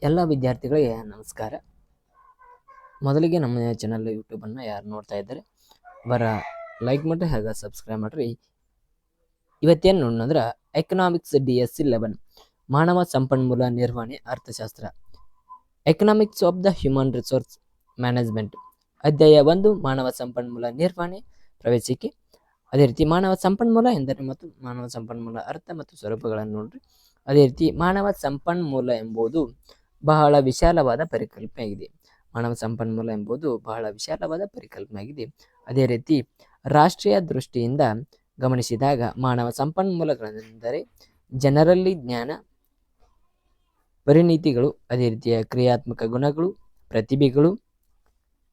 ಎಲ್ಲ ವಿದ್ಯಾರ್ಥಿಗಳಿಗೆ ನಮಸ್ಕಾರ. ಮೊದಲಿಗೆ ನಮ್ಮ ಚಾನಲ್ ಯೂಟ್ಯೂಬನ್ನು ಯಾರು ನೋಡ್ತಾ ಇದ್ದಾರೆ ಅವರ ಲೈಕ್ ಮಾಡಿರಿ ಹಾಗೆ ಸಬ್ಸ್ಕ್ರೈಬ್ ಮಾಡಿರಿ. ಇವತ್ತೇನು ನೋಡೋಣ ಎಕನಾಮಿಕ್ಸ್ DSC 11 ಮಾನವ ಸಂಪನ್ಮೂಲ ನಿರ್ವಹಣೆ ಅರ್ಥಶಾಸ್ತ್ರ, economics of the human resource management, ಅಧ್ಯಾಯ 1 ಮಾನವ ಸಂಪನ್ಮೂಲ ನಿರ್ವಹಣೆ ಪ್ರವೇಶಿಕೆ. ಅದೇ ರೀತಿ ಮಾನವ ಸಂಪನ್ಮೂಲ ಎಂದರೆ ಮತ್ತು ಮಾನವ ಸಂಪನ್ಮೂಲ ಅರ್ಥ ಮತ್ತು ಸ್ವರೂಪಗಳನ್ನು ನೋಡ್ರಿ. ಅದೇ ರೀತಿ ಮಾನವ ಸಂಪನ್ಮೂಲ ಎಂಬುದು ಬಹಳ ವಿಶಾಲವಾದ ಪರಿಕಲ್ಪನೆಯಾಗಿದೆ. ಮಾನವ ಸಂಪನ್ಮೂಲ ಎಂಬುದು ಬಹಳ ವಿಶಾಲವಾದ ಪರಿಕಲ್ಪನೆಯಾಗಿದೆ. ಅದೇ ರೀತಿ ರಾಷ್ಟ್ರೀಯ ದೃಷ್ಟಿಯಿಂದ ಗಮನಿಸಿದಾಗ ಮಾನವ ಸಂಪನ್ಮೂಲಗಳೆಂದರೆ ಜನರಲ್ಲಿ ಜ್ಞಾನ, ಪರಿಣಿತಿಗಳು, ಅದೇ ರೀತಿಯ ಕ್ರಿಯಾತ್ಮಕ ಗುಣಗಳು, ಪ್ರತಿಭೆಗಳು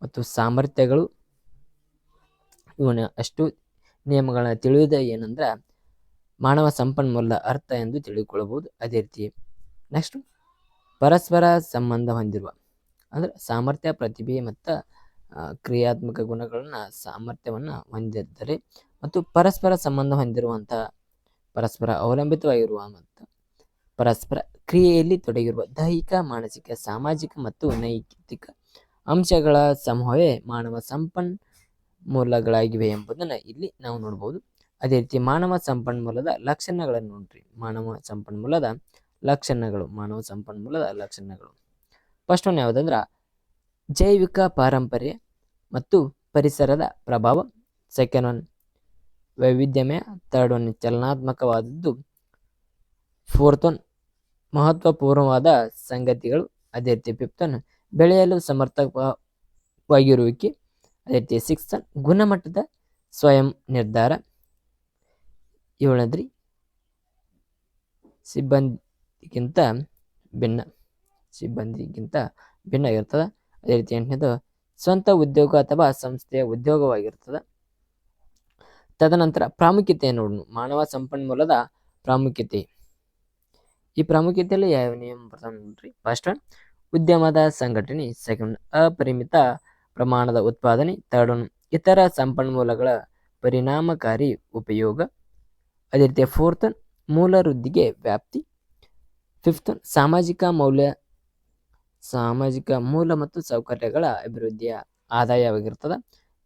ಮತ್ತು ಸಾಮರ್ಥ್ಯಗಳು. ಇವನ ಅಷ್ಟು ನಿಯಮಗಳನ್ನ ತಿಳಿಯುವುದ ಏನಂದ್ರೆ ಮಾನವ ಸಂಪನ್ಮೂಲದ ಅರ್ಥ ಎಂದು ತಿಳಿದುಕೊಳ್ಳಬಹುದು. ಅದೇ ರೀತಿ ನೆಕ್ಸ್ಟ್ ಪರಸ್ಪರ ಸಂಬಂಧ ಹೊಂದಿರುವ ಅಂದ್ರೆ ಸಾಮರ್ಥ್ಯ, ಪ್ರತಿಭೆ ಮತ್ತು ಕ್ರಿಯಾತ್ಮಕ ಗುಣಗಳನ್ನ ಸಾಮರ್ಥ್ಯವನ್ನು ಹೊಂದಿದ್ದರೆ ಮತ್ತು ಪರಸ್ಪರ ಸಂಬಂಧ ಹೊಂದಿರುವಂತಹ, ಪರಸ್ಪರ ಅವಲಂಬಿತವಾಗಿರುವ ಮತ್ತು ಪರಸ್ಪರ ಕ್ರಿಯೆಯಲ್ಲಿ ತೊಡಗಿರುವ ದೈಹಿಕ, ಮಾನಸಿಕ, ಸಾಮಾಜಿಕ ಮತ್ತು ನೈತಿಕ ಅಂಶಗಳ ಸಮೂಹವೇ ಮಾನವ ಸಂಪನ್ಮೂಲಗಳಾಗಿವೆ ಎಂಬುದನ್ನು ಇಲ್ಲಿ ನಾವು ನೋಡ್ಬೋದು. ಅದೇ ರೀತಿ ಮಾನವ ಸಂಪನ್ಮೂಲದ ಲಕ್ಷಣಗಳನ್ನು ನೋಡ್ರಿ. ಮಾನವ ಸಂಪನ್ಮೂಲದ ಲಕ್ಷಣಗಳು ಫಸ್ಟ್ ಒನ್ ಯಾವುದಂದ್ರ ಜೈವಿಕ ಪಾರಂಪರ್ಯ ಮತ್ತು ಪರಿಸರದ ಪ್ರಭಾವ. ಸೆಕೆಂಡ್ ಒನ್ ವೈವಿಧ್ಯಮಯ. ಥರ್ಡ್ ಒನ್ ಚಲನಾತ್ಮಕವಾದದ್ದು. ಫೋರ್ತ್ ಒನ್ ಮಹತ್ವಪೂರ್ಣವಾದ ಸಂಗತಿಗಳು. ಅದೇ ರೀತಿ ಫಿಫ್ತ್ ಒನ್ ಬೆಳೆಯಲು ಸಮರ್ಥವಾಗಿರುವಿಕೆ. ಅದೇ ರೀತಿ ಸಿಕ್ಸ್ತ್ ಒನ್ ಗುಣಮಟ್ಟದ ಸ್ವಯಂ ನಿರ್ಧಾರ. ಏಳನೇದ್ರಿ ಸಿಬ್ಬಂದಿಗಿಂತ ಭಿನ್ನ ಆಗಿರ್ತದೆ. ಅದೇ ರೀತಿ ಎಂಟನೇದು ಸ್ವಂತ ಉದ್ಯೋಗ ಅಥವಾ ಸಂಸ್ಥೆಯ ಉದ್ಯೋಗವಾಗಿರ್ತದೆ. ತದನಂತರ ಪ್ರಾಮುಖ್ಯತೆ ನೋಡೋಣ. ಮಾನವ ಸಂಪನ್ಮೂಲದ ಪ್ರಾಮುಖ್ಯತೆ. ಈ ಪ್ರಾಮುಖ್ಯತೆಯಲ್ಲಿ ಯಾವ ನಿಯಮ ಬರ್ತಾವೆ ನೋಡ್ರಿ. ಫಸ್ಟ್ ಒನ್ ಉದ್ಯಮದ ಸಂಘಟನೆ. ಸೆಕೆಂಡ್ ಅಪರಿಮಿತ ಪ್ರಮಾಣದ ಉತ್ಪಾದನೆ. ಥರ್ಡ್ ಒನ್ ಇತರ ಸಂಪನ್ಮೂಲಗಳ ಪರಿಣಾಮಕಾರಿ ಉಪಯೋಗ. ಅದೇ ರೀತಿ ಫೋರ್ತ್ ಒನ್ ಮೂಲ ವೃದ್ಧಿಗೆ ವ್ಯಾಪ್ತಿ. ಫಿಫ್ತ್ ಒನ್ ಸಾಮಾಜಿಕ ಮೂಲ ಮತ್ತು ಸೌಕರ್ಯಗಳ ಅಭಿವೃದ್ಧಿಯ ಆದಾಯವಾಗಿರ್ತದೆ.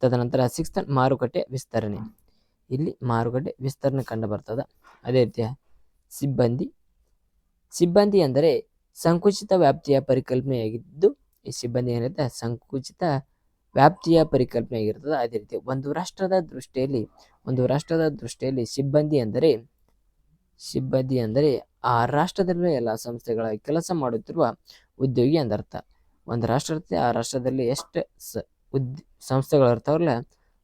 ತದನಂತರ ಸಿಕ್ಸ್ತ್ ಒನ್ ಮಾರುಕಟ್ಟೆ ವಿಸ್ತರಣೆ. ಇಲ್ಲಿ ಮಾರುಕಟ್ಟೆ ವಿಸ್ತರಣೆ ಕಂಡು ಬರ್ತದೆ. ಅದೇ ರೀತಿಯ ಸಿಬ್ಬಂದಿ ಅಂದರೆ ಸಂಕುಚಿತ ವ್ಯಾಪ್ತಿಯ ಪರಿಕಲ್ಪನೆಯಾಗಿದ್ದು, ಈ ಸಿಬ್ಬಂದಿ ಏನಿರುತ್ತೆ ಸಂಕುಚಿತ ವ್ಯಾಪ್ತಿಯ ಪರಿಕಲ್ಪನೆಯಾಗಿರ್ತದೆ. ಅದೇ ರೀತಿ ಒಂದು ರಾಷ್ಟ್ರದ ದೃಷ್ಟಿಯಲ್ಲಿ ಸಿಬ್ಬಂದಿ ಅಂದರೆ ಆ ರಾಷ್ಟ್ರದಲ್ಲಿರುವ ಎಲ್ಲ ಸಂಸ್ಥೆಗಳ ಕೆಲಸ ಮಾಡುತ್ತಿರುವ ಉದ್ಯೋಗಿ ಎಂದರ್ಥ. ಒಂದು ರಾಷ್ಟ್ರ ಇರುತ್ತೆ, ಆ ರಾಷ್ಟ್ರದಲ್ಲಿ ಎಷ್ಟು ಸಂಸ್ಥೆಗಳು ಇರ್ತಾವಲ್ಲ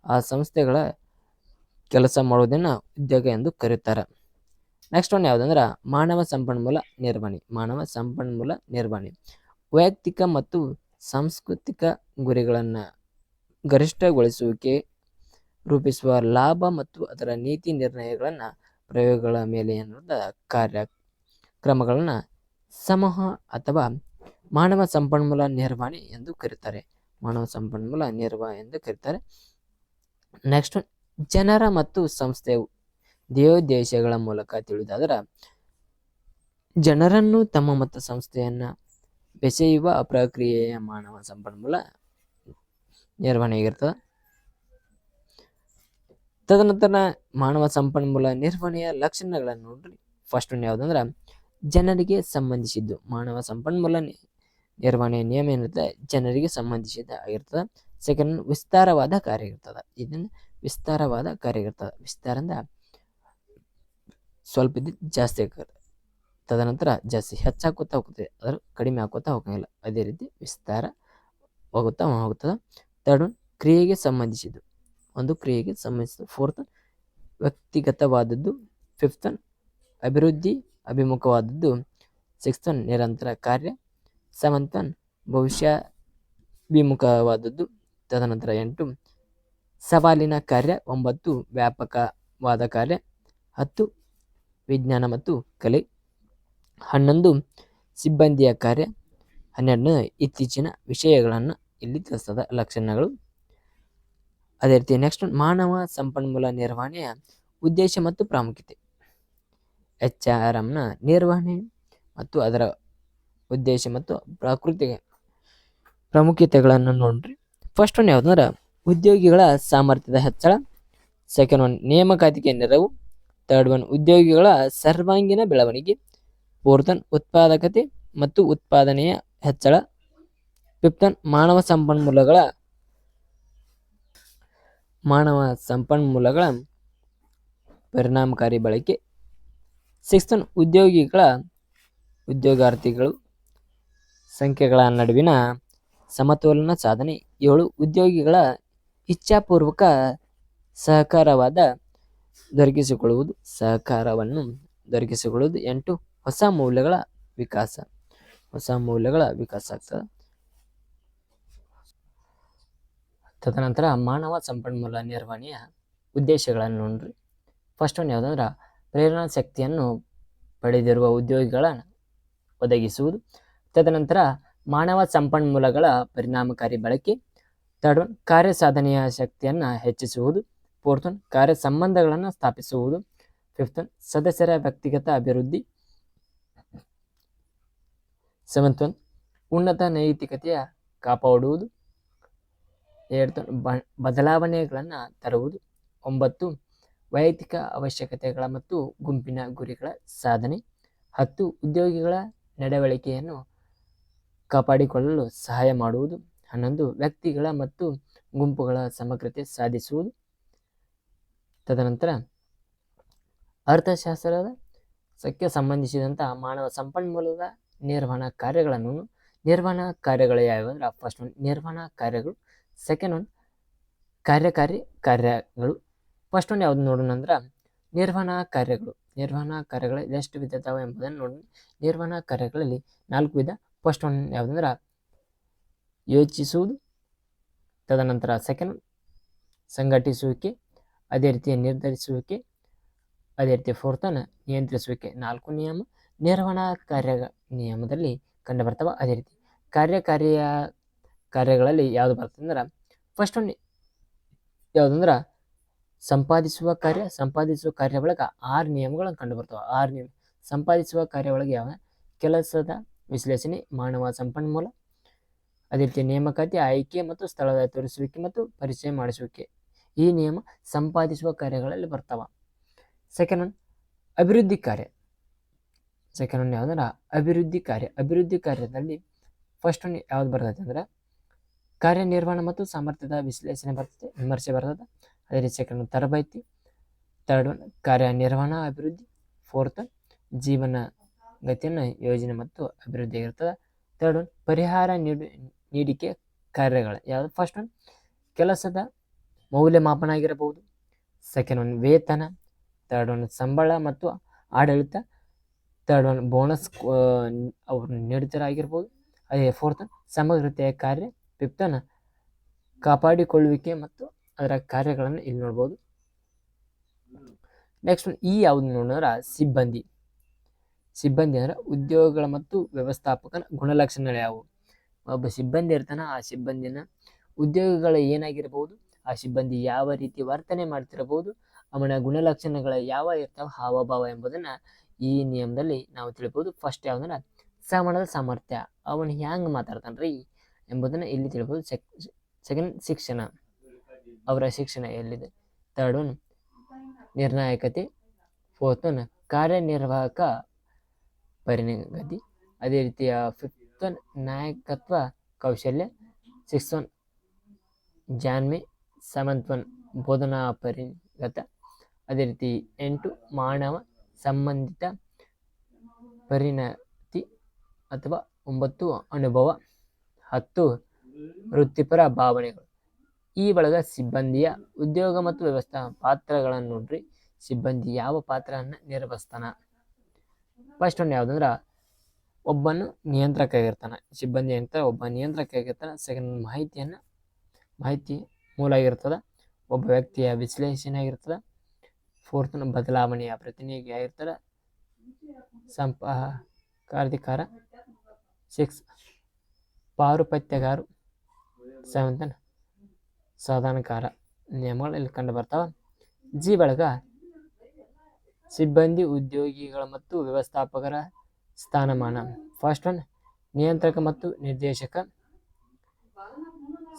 ಆ ಸಂಸ್ಥೆಗಳ ಕೆಲಸ ಮಾಡುವುದನ್ನು ಉದ್ಯೋಗ ಎಂದು ಕರೆಯುತ್ತಾರೆ. ನೆಕ್ಸ್ಟ್ ಒನ್ ಯಾವುದಂದ್ರೆ ಮಾನವ ಸಂಪನ್ಮೂಲ ನಿರ್ವಹಣೆ. ವೈಯಕ್ತಿಕ ಮತ್ತು ಸಾಂಸ್ಕೃತಿಕ ಗುರಿಗಳನ್ನು ಗರಿಷ್ಠಗೊಳಿಸುವಿಕೆ, ರೂಪಿಸುವ ಲಾಭ ಮತ್ತು ಅದರ ನೀತಿ ನಿರ್ಣಯಗಳನ್ನು ಪ್ರಯೋಗಗಳ ಮೇಲೆ ಕಾರ್ಯಕ್ರಮಗಳನ್ನು ಸಮೂಹ ಅಥವಾ ಮಾನವ ಸಂಪನ್ಮೂಲ ನಿರ್ವಹಣೆ ಎಂದು ಕರೀತಾರೆ. ನೆಕ್ಸ್ಟ್ ಜನರ ಮತ್ತು ಸಂಸ್ಥೆಯ ಧ್ಯೇಯೋದ್ದೇಶಗಳ ಮೂಲಕ ತಿಳಿದಾದರೆ ಜನರನ್ನು ತಮ್ಮ ಮತ್ತು ಸಂಸ್ಥೆಯನ್ನ ಬೆಸೆಯುವ ಪ್ರಕ್ರಿಯೆಯ ಮಾನವ ಸಂಪನ್ಮೂಲ ನಿರ್ವಹಣೆಯಾಗಿರ್ತದೆ. ತದನಂತರ ಮಾನವ ಸಂಪನ್ಮೂಲ ನಿರ್ವಹಣೆಯ ಲಕ್ಷಣಗಳನ್ನು ನೋಡ್ರಿ. ಫಸ್ಟ್ ಒನ್ ಯಾವುದಂದ್ರೆ ಜನರಿಗೆ ಸಂಬಂಧಿಸಿದ್ದು. ಮಾನವ ಸಂಪನ್ಮೂಲ ನಿರ್ವಹಣೆಯ ನಿಯಮ ಏನಿರುತ್ತೆ ಜನರಿಗೆ ಸಂಬಂಧಿಸಿದ ಆಗಿರ್ತದೆ. ಸೆಕೆಂಡ್ ವಿಸ್ತಾರವಾದ ಕಾರ್ಯ ಇರ್ತದೆ. ವಿಸ್ತಾರ ಅಂದ್ರೆ ಸ್ವಲ್ಪ ಇದ್ದು ಜಾಸ್ತಿ ಆಗ್ತದೆ, ತದನಂತರ ಜಾಸ್ತಿ ಹೆಚ್ಚಾಕೋತಾ ಹೋಗ್ತದೆ, ಅದ್ರ ಕಡಿಮೆ ಹಾಕೋತಾ ಹೋಗಂಗಿಲ್ಲ. ಅದೇ ರೀತಿ ವಿಸ್ತಾರ ಹೋಗುತ್ತದೆ. ಥರ್ಡ್ ಒನ್ ಕ್ರಿಯೆಗೆ ಸಂಬಂಧಿಸಿದ್ದು. ಫೋರ್ತ್ ವ್ಯಕ್ತಿಗತವಾದದ್ದು. ಫಿಫ್ತ್ ಒನ್ ಅಭಿವೃದ್ಧಿ ಅಭಿಮುಖವಾದದ್ದು. ಸಿಕ್ಸ್ತ್ ಒನ್ ನಿರಂತರ ಕಾರ್ಯ. ಸೆವೆಂತ್ ಒನ್ ಭವಿಷ್ಯಾಭಿಮುಖವಾದದ್ದು. ತದನಂತರ 8 ಸವಾಲಿನ ಕಾರ್ಯ. 9 ವ್ಯಾಪಕವಾದ ಕಾರ್ಯ. 10 ವಿಜ್ಞಾನ ಮತ್ತು ಕಲೆ. 11 ಸಿಬ್ಬಂದಿಯ ಕಾರ್ಯ. 12 ಇತ್ತೀಚಿನ ವಿಷಯಗಳನ್ನು ಇಲ್ಲಿ ತಿಳಿಸ್ತದ ಲಕ್ಷಣಗಳು. ಅದೇ ರೀತಿ ನೆಕ್ಸ್ಟ್ ಮಾನವ ಸಂಪನ್ಮೂಲ ನಿರ್ವಹಣೆಯ ಉದ್ದೇಶ ಮತ್ತು ಪ್ರಾಮುಖ್ಯತೆ. HRMನ ನಿರ್ವಹಣೆ ಮತ್ತು ಅದರ ಉದ್ದೇಶ ಮತ್ತು ಪ್ರಾಮುಖ್ಯತೆಗಳನ್ನು ನೋಡ್ರಿ. ಫಸ್ಟ್ ಒನ್ ಯಾವುದಂದ್ರೆ ಉದ್ಯೋಗಿಗಳ ಸಾಮರ್ಥ್ಯದ ಹೆಚ್ಚಳ. ಸೆಕೆಂಡ್ ಒನ್ ನೇಮಕಾತಿಗೆ ನೆರವು. ಥರ್ಡ್ ಒನ್ ಉದ್ಯೋಗಿಗಳ ಸರ್ವಾಂಗೀಣ ಬೆಳವಣಿಗೆ. ಫೋರ್ತ್ ಒನ್ ಉತ್ಪಾದಕತೆ ಮತ್ತು ಉತ್ಪಾದನೆಯ ಹೆಚ್ಚಳ. ಫಿಫ್ತ್ ಒನ್ ಮಾನವ ಸಂಪನ್ಮೂಲಗಳ ಪರಿಣಾಮಕಾರಿ ಬಳಕೆ. ಸಿಕ್ಸ್ತ್ ಒನ್ ಉದ್ಯೋಗಾರ್ಥಿಗಳು ಸಂಖ್ಯೆಗಳ ನಡುವಿನ ಸಮತೋಲನ ಸಾಧನೆ. 7 ಉದ್ಯೋಗಿಗಳ ಇಚ್ಛಾಪೂರ್ವಕ ಸಹಕಾರವನ್ನು ದೊರಕಿಸಿಕೊಳ್ಳುವುದು. 8 ಹೊಸ ಮೌಲ್ಯಗಳ ವಿಕಾಸ ಆಗ್ತದೆ. ತದನಂತರ ಮಾನವ ಸಂಪನ್ಮೂಲ ನಿರ್ವಹಣೆಯ ಉದ್ದೇಶಗಳನ್ನು ನೋಡ್ರಿ. ಫಸ್ಟ್ ಒನ್ ಯಾವುದಂದ್ರೆ ಪ್ರೇರಣಾ ಶಕ್ತಿಯನ್ನು ಪಡೆದಿರುವ ಉದ್ಯೋಗಿಗಳನ್ನು ಒದಗಿಸುವುದು. ತದನಂತರ ಮಾನವ ಸಂಪನ್ಮೂಲಗಳ ಪರಿಣಾಮಕಾರಿ ಬಳಕೆ. ಥರ್ಡ್ ಒನ್ ಕಾರ್ಯ ಸಾಧನೆಯ ಶಕ್ತಿಯನ್ನು ಹೆಚ್ಚಿಸುವುದು. ಫೋರ್ತ್ ಒನ್ ಕಾರ್ಯ ಸಂಬಂಧಗಳನ್ನು ಸ್ಥಾಪಿಸುವುದು. ಫಿಫ್ತ್ ಒನ್ ಸದಸ್ಯರ ವ್ಯಕ್ತಿಗತ ಅಭಿವೃದ್ಧಿ. ಸೆವೆಂತ್ ಒನ್ ಉನ್ನತ ನೈತಿಕತೆಯ ಕಾಪಾಡುವುದು. 8 ಬದಲಾವಣೆಗಳನ್ನು ತರುವುದು. 9 ವೈಯಕ್ತಿಕ ಅವಶ್ಯಕತೆಗಳ ಮತ್ತು ಗುಂಪಿನ ಗುರಿಗಳ ಸಾಧನೆ. 10 ಉದ್ಯೋಗಿಗಳ ನಡವಳಿಕೆಯನ್ನು ಕಾಪಾಡಿಕೊಳ್ಳಲು ಸಹಾಯ ಮಾಡುವುದು. 11 ವ್ಯಕ್ತಿಗಳ ಮತ್ತು ಗುಂಪುಗಳ ಸಮಗ್ರತೆ ಸಾಧಿಸುವುದು. ತದನಂತರ ಅರ್ಥಶಾಸ್ತ್ರಕ್ಕೆ ಸಂಬಂಧಿಸಿದಂಥ ಮಾನವ ಸಂಪನ್ಮೂಲದ ನಿರ್ವಹಣಾ ಕಾರ್ಯಗಳು ಯಾವುವಂದ್ರೆ ಫಸ್ಟ್ ಒನ್ ನಿರ್ವಹಣಾ ಕಾರ್ಯಗಳು. ಸೆಕೆಂಡ್ ಒನ್ ಕಾರ್ಯಕಾರಿ ಕಾರ್ಯಗಳು. ಫಸ್ಟ್ ಒನ್ ಯಾವ್ದು ನೋಡೋಣ ಅಂದ್ರೆ ನಿರ್ವಹಣಾ ಕಾರ್ಯಗಳು ಎಷ್ಟು ವಿಧ ಇದಾವೆ ಎಂಬುದನ್ನು ನೋಡೋಣ. ನಿರ್ವಹಣಾ ಕಾರ್ಯಗಳಲ್ಲಿ 4 ವಿಧ. ಫಸ್ಟ್ ಒನ್ ಯಾವುದಂದ್ರೆ ಯೋಚಿಸುವುದು. ತದನಂತರ ಸೆಕೆಂಡ್ ಸಂಘಟಿಸುವಿಕೆ, ಅದೇ ರೀತಿ ನಿರ್ಧರಿಸುವಿಕೆ, ಅದೇ ರೀತಿ ಫೋರ್ತ್ ಒನ್ ನಿಯಂತ್ರಿಸುವಿಕೆ. 4 ನಿಯಮ ನಿರ್ವಹಣಾ ನಿಯಮದಲ್ಲಿ ಕಂಡು ಬರ್ತವೆ. ಅದೇ ರೀತಿ ಕಾರ್ಯಗಳಲ್ಲಿ ಯಾವುದು ಬರ್ತದೆ ಅಂದ್ರೆ ಫಸ್ಟ್ ಒನ್ ಯಾವುದಂದ್ರೆ ಸಂಪಾದಿಸುವ ಕಾರ್ಯ ಒಳಗೆ 6 ನಿಯಮಗಳನ್ನು ಕಂಡು ಬರ್ತವೆ. 6 ನಿಯಮ ಸಂಪಾದಿಸುವ ಕಾರ್ಯ ಒಳಗೆ ಯಾವ ಕೆಲಸದ ವಿಶ್ಲೇಷಣೆ, ಮಾನವ ಸಂಪನ್ಮೂಲ, ಅದೇ ರೀತಿ ನೇಮಕಾತಿ, ಆಯ್ಕೆ ಮತ್ತು ಸ್ಥಳದ ತೋರಿಸುವಿಕೆ ಮತ್ತು ಪರಿಚಯ ಮಾಡಿಸುವಿಕೆ. ಈ ನಿಯಮ ಸಂಪಾದಿಸುವ ಕಾರ್ಯಗಳಲ್ಲಿ ಬರ್ತಾವ. ಸೆಕೆಂಡ್ ಒನ್ ಅಭಿವೃದ್ಧಿ ಕಾರ್ಯ. ಅಭಿವೃದ್ಧಿ ಕಾರ್ಯದಲ್ಲಿ ಫಸ್ಟ್ ಒನ್ ಯಾವ್ದು ಬರ್ತದೆ ಅಂದ್ರೆ ಕಾರ್ಯನಿರ್ವಹಣೆ ಮತ್ತು ಸಾಮರ್ಥ್ಯದ ವಿಮರ್ಶೆ ಬರ್ತದೆ. ಅದೇ ರೀತಿ ಸೆಕೆಂಡ್ ಒನ್ ತರಬೇತಿ. ಥರ್ಡ್ ಒನ್ ಕಾರ್ಯನಿರ್ವಹಣಾ ಅಭಿವೃದ್ಧಿ. ಫೋರ್ತ್ ಒನ್ ಜೀವನ ಗತಿಯನ್ನು ಯೋಜನೆ ಮತ್ತು ಅಭಿವೃದ್ಧಿ ಆಗಿರ್ತದೆ. ಥರ್ಡ್ ಒನ್ ಪರಿಹಾರ ನೀಡಿಕೆ ಕಾರ್ಯಗಳು ಯಾವುದು ಫಸ್ಟ್ ಒನ್ ಕೆಲಸದ ಮೌಲ್ಯಮಾಪನ ಆಗಿರಬಹುದು. ಸೆಕೆಂಡ್ ಒನ್ ವೇತನ. ಥರ್ಡ್ ಒನ್ ಸಂಬಳ ಮತ್ತು ಆಡಳಿತ. ಥರ್ಡ್ ಒನ್ ಬೋನಸ್ ಅವರು ನೀಡುತ್ತಾರಾಗಿರ್ಬೋದು. ಅದೇ ಫೋರ್ತ್ ಒನ್ ಸಮಗ್ರತೆಯ ಕಾರ್ಯ. ಫಿಫ್ತ್ ಒನ್ ಕಾಪಾಡಿಕೊಳ್ಳುವಿಕೆ ಮತ್ತು ಅದರ ಕಾರ್ಯಗಳನ್ನು ಇಲ್ಲಿ ನೋಡ್ಬೋದು. ನೆಕ್ಸ್ಟ್ ಒನ್ ಯಾವುದು ನೋಡಿದ್ರೆ ಸಿಬ್ಬಂದಿ ಅಂದ್ರೆ ಉದ್ಯೋಗಗಳ ಮತ್ತು ವ್ಯವಸ್ಥಾಪಕನ ಗುಣಲಕ್ಷಣಗಳು ಯಾವುವು. ಒಬ್ಬ ಸಿಬ್ಬಂದಿ ಇರ್ತಾನೆ, ಆ ಸಿಬ್ಬಂದಿನ ಉದ್ಯೋಗಗಳು ಏನಾಗಿರ್ಬೋದು, ಆ ಸಿಬ್ಬಂದಿ ಯಾವ ರೀತಿ ವರ್ತನೆ ಮಾಡ್ತಿರಬಹುದು, ಅವನ ಗುಣಲಕ್ಷಣಗಳ ಯಾವ ಇರ್ತಾವ, ಹಾವಭಾವ ಎಂಬುದನ್ನ ಈ ನಿಯಮದಲ್ಲಿ ನಾವು ತಿಳ್ಬೋದು. ಫಸ್ಟ್ ಯಾವ್ದಂದ್ರೆ ಶ್ರವಣದ ಸಾಮರ್ಥ್ಯ, ಅವನು ಹ್ಯಾಂಗ್ ಮಾತಾಡ್ತಾನ್ರಿ ಎಂಬುದನ್ನ ಇಲ್ಲಿ ತಿಳ್ಬೋದು. ಸೆಕೆಂಡ್ ಶಿಕ್ಷಣ, ಅವರ ಶಿಕ್ಷಣ ಎಲ್ಲಿದೆ. ಥರ್ಡ್ ಒನ್ ನಿರ್ಣಾಯಕತೆ. ಫೋರ್ತ್ ಒನ್ ಕಾರ್ಯನಿರ್ವಾಹಕ ಪರಿಣತಿ. ಅದೇ ರೀತಿಯ ಫಿಫ್ತ್ ಒನ್ ನಾಯಕತ್ವ ಕೌಶಲ್ಯ. ಸಿಕ್ಸ್ ಒನ್ ಜಾಣ್ಮೆ. ಸೆವೆಂತ್ ಒನ್ ಬೋಧನಾ ಪರಿಗತ. ಅದೇ ರೀತಿ 8 ಮಾನವ ಸಂಬಂಧಿತ ಪರಿಣತಿ ಅಥವಾ 9 ಅನುಭವ. 10 ವೃತ್ತಿಪರ ಭಾವನೆಗಳು. ಈ ಒಳಗ ಸಿಬ್ಬಂದಿಯ ಉದ್ಯೋಗ ಮತ್ತು ವ್ಯವಸ್ಥಾ ಪಾತ್ರಗಳನ್ನು ನೋಡ್ರಿ. ಸಿಬ್ಬಂದಿ ಯಾವ ಪಾತ್ರವನ್ನು ನಿರ್ವಹಿಸ್ತಾನ. ಫಸ್ಟ್ ಒನ್ ಯಾವುದಂದ್ರೆ ಒಬ್ಬನು ನಿಯಂತ್ರಕ ಆಗಿರ್ತಾನೆ. ಸಿಬ್ಬಂದಿ ಅಂತ ಒಬ್ಬ ನಿಯಂತ್ರಕ ಆಗಿರ್ತಾನೆ. ಸೆಕೆಂಡ್ ಮಾಹಿತಿ ಮೂಲ ಆಗಿರ್ತದೆ. ಒಬ್ಬ ವ್ಯಕ್ತಿಯ ವಿಶ್ಲೇಷಣೆ ಆಗಿರ್ತದೆ. ಫೋರ್ತ್ ಬದಲಾವಣೆಯ ಪ್ರತಿನಿಧಿ ಆಗಿರ್ತಾರೆ. ಸಂಪರ್ಕಾಧಿಕಾರ. 6 ಪಾರುಪತ್ಯಗಾರು. 7 ಸಾಧನಕಾರ. ನಿಯಮಗಳು ಇಲ್ಲಿ ಕಂಡು ಬರ್ತಾವ. ಜಿ ಬಳಗ ಸಿಬ್ಬಂದಿ, ಉದ್ಯೋಗಿಗಳ ಮತ್ತು ವ್ಯವಸ್ಥಾಪಕರ ಸ್ಥಾನಮಾನ. ಫಸ್ಟ್ ಒನ್ ನಿಯಂತ್ರಕ ಮತ್ತು ನಿರ್ದೇಶಕ.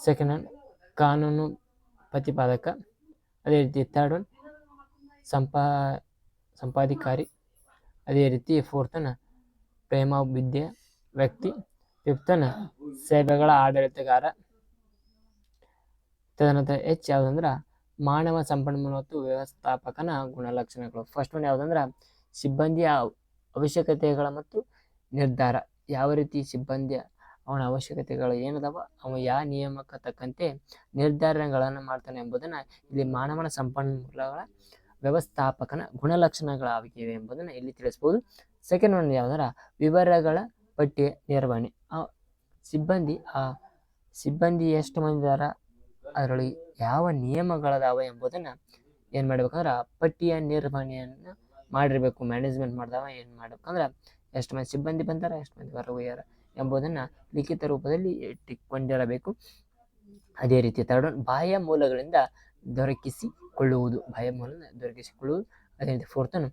ಸೆಕೆಂಡ್ ಒನ್ ಕಾನೂನು ಪ್ರತಿಪಾದಕ. ಅದೇ ರೀತಿ ಥರ್ಡ್ ಒನ್ ಸಂಪಾದಿಕಾರಿ. ಅದೇ ರೀತಿ ಫೋರ್ತ್ ಒನ್ ಪ್ರೇಮವಿದ್ಯೆ ವ್ಯಕ್ತಿ. ಫಿಫ್ತ್ ಒನ್ ಸೇವೆಗಳ ಆಡಳಿತಗಾರ. ತದನಂತರ H ಯಾವುದಂದ್ರೆ ಮಾನವ ಸಂಪನ್ಮೂಲ ಮತ್ತು ವ್ಯವಸ್ಥಾಪಕನ ಗುಣಲಕ್ಷಣಗಳು. ಫಸ್ಟ್ ಒನ್ ಯಾವುದಂದ್ರೆ ಸಿಬ್ಬಂದಿಯ ಅವಶ್ಯಕತೆಗಳ ಮತ್ತು ನಿರ್ಧಾರ. ಯಾವ ರೀತಿ ಸಿಬ್ಬಂದಿಯ ಅವನ ಅವಶ್ಯಕತೆಗಳು ಏನದಾವ, ಅವ ಯಾವ ನಿಯಮಕ್ಕೆ ತಕ್ಕಂತೆ ನಿರ್ಧಾರಗಳನ್ನು ಮಾಡ್ತಾನೆ ಎಂಬುದನ್ನು ಇಲ್ಲಿ ಮಾನವನ ಸಂಪನ್ಮೂಲಗಳ ವ್ಯವಸ್ಥಾಪಕನ ಗುಣಲಕ್ಷಣಗಳಾಗಿವೆ ಎಂಬುದನ್ನು ಇಲ್ಲಿ ತಿಳಿಸ್ಬೋದು. ಸೆಕೆಂಡ್ ಒನ್ ಯಾವುದರ ವಿವರಗಳ ಪಟ್ಟಿಯ ನಿರ್ವಹಣೆ. ಸಿಬ್ಬಂದಿ ಎಷ್ಟು ಮಂದಿ ಇದಾರ, ಅದರೊಳಗೆ ಯಾವ ನಿಯಮಗಳದಾವ ಎಂಬುದನ್ನು ಏನು ಮಾಡ್ಬೇಕಂದ್ರೆ ಪಟ್ಟಿಯ ನಿರ್ವಹಣೆಯನ್ನು ಮಾಡಿರಬೇಕು. ಮ್ಯಾನೇಜ್ಮೆಂಟ್ ಮಾಡಿದವ ಏನು ಮಾಡ್ಬೇಕಂದ್ರೆ ಎಷ್ಟು ಮಂದಿ ಸಿಬ್ಬಂದಿ ಬಂದಾರ, ಎಷ್ಟು ಮಂದಿ ಹೊರ ಹೋಗ್ಯಾರ ಎಂಬುದನ್ನು ಲಿಖಿತ ರೂಪದಲ್ಲಿ ಇಟ್ಟುಕೊಂಡಿರಬೇಕು. ಅದೇ ರೀತಿ ಥರ್ಡ್ ಒನ್ ಬಾಹ್ಯ ಮೂಲಗಳಿಂದ ದೊರಕಿಸಿಕೊಳ್ಳುವುದು. ಅದೇ ರೀತಿ ಫೋರ್ತ್ ಒನ್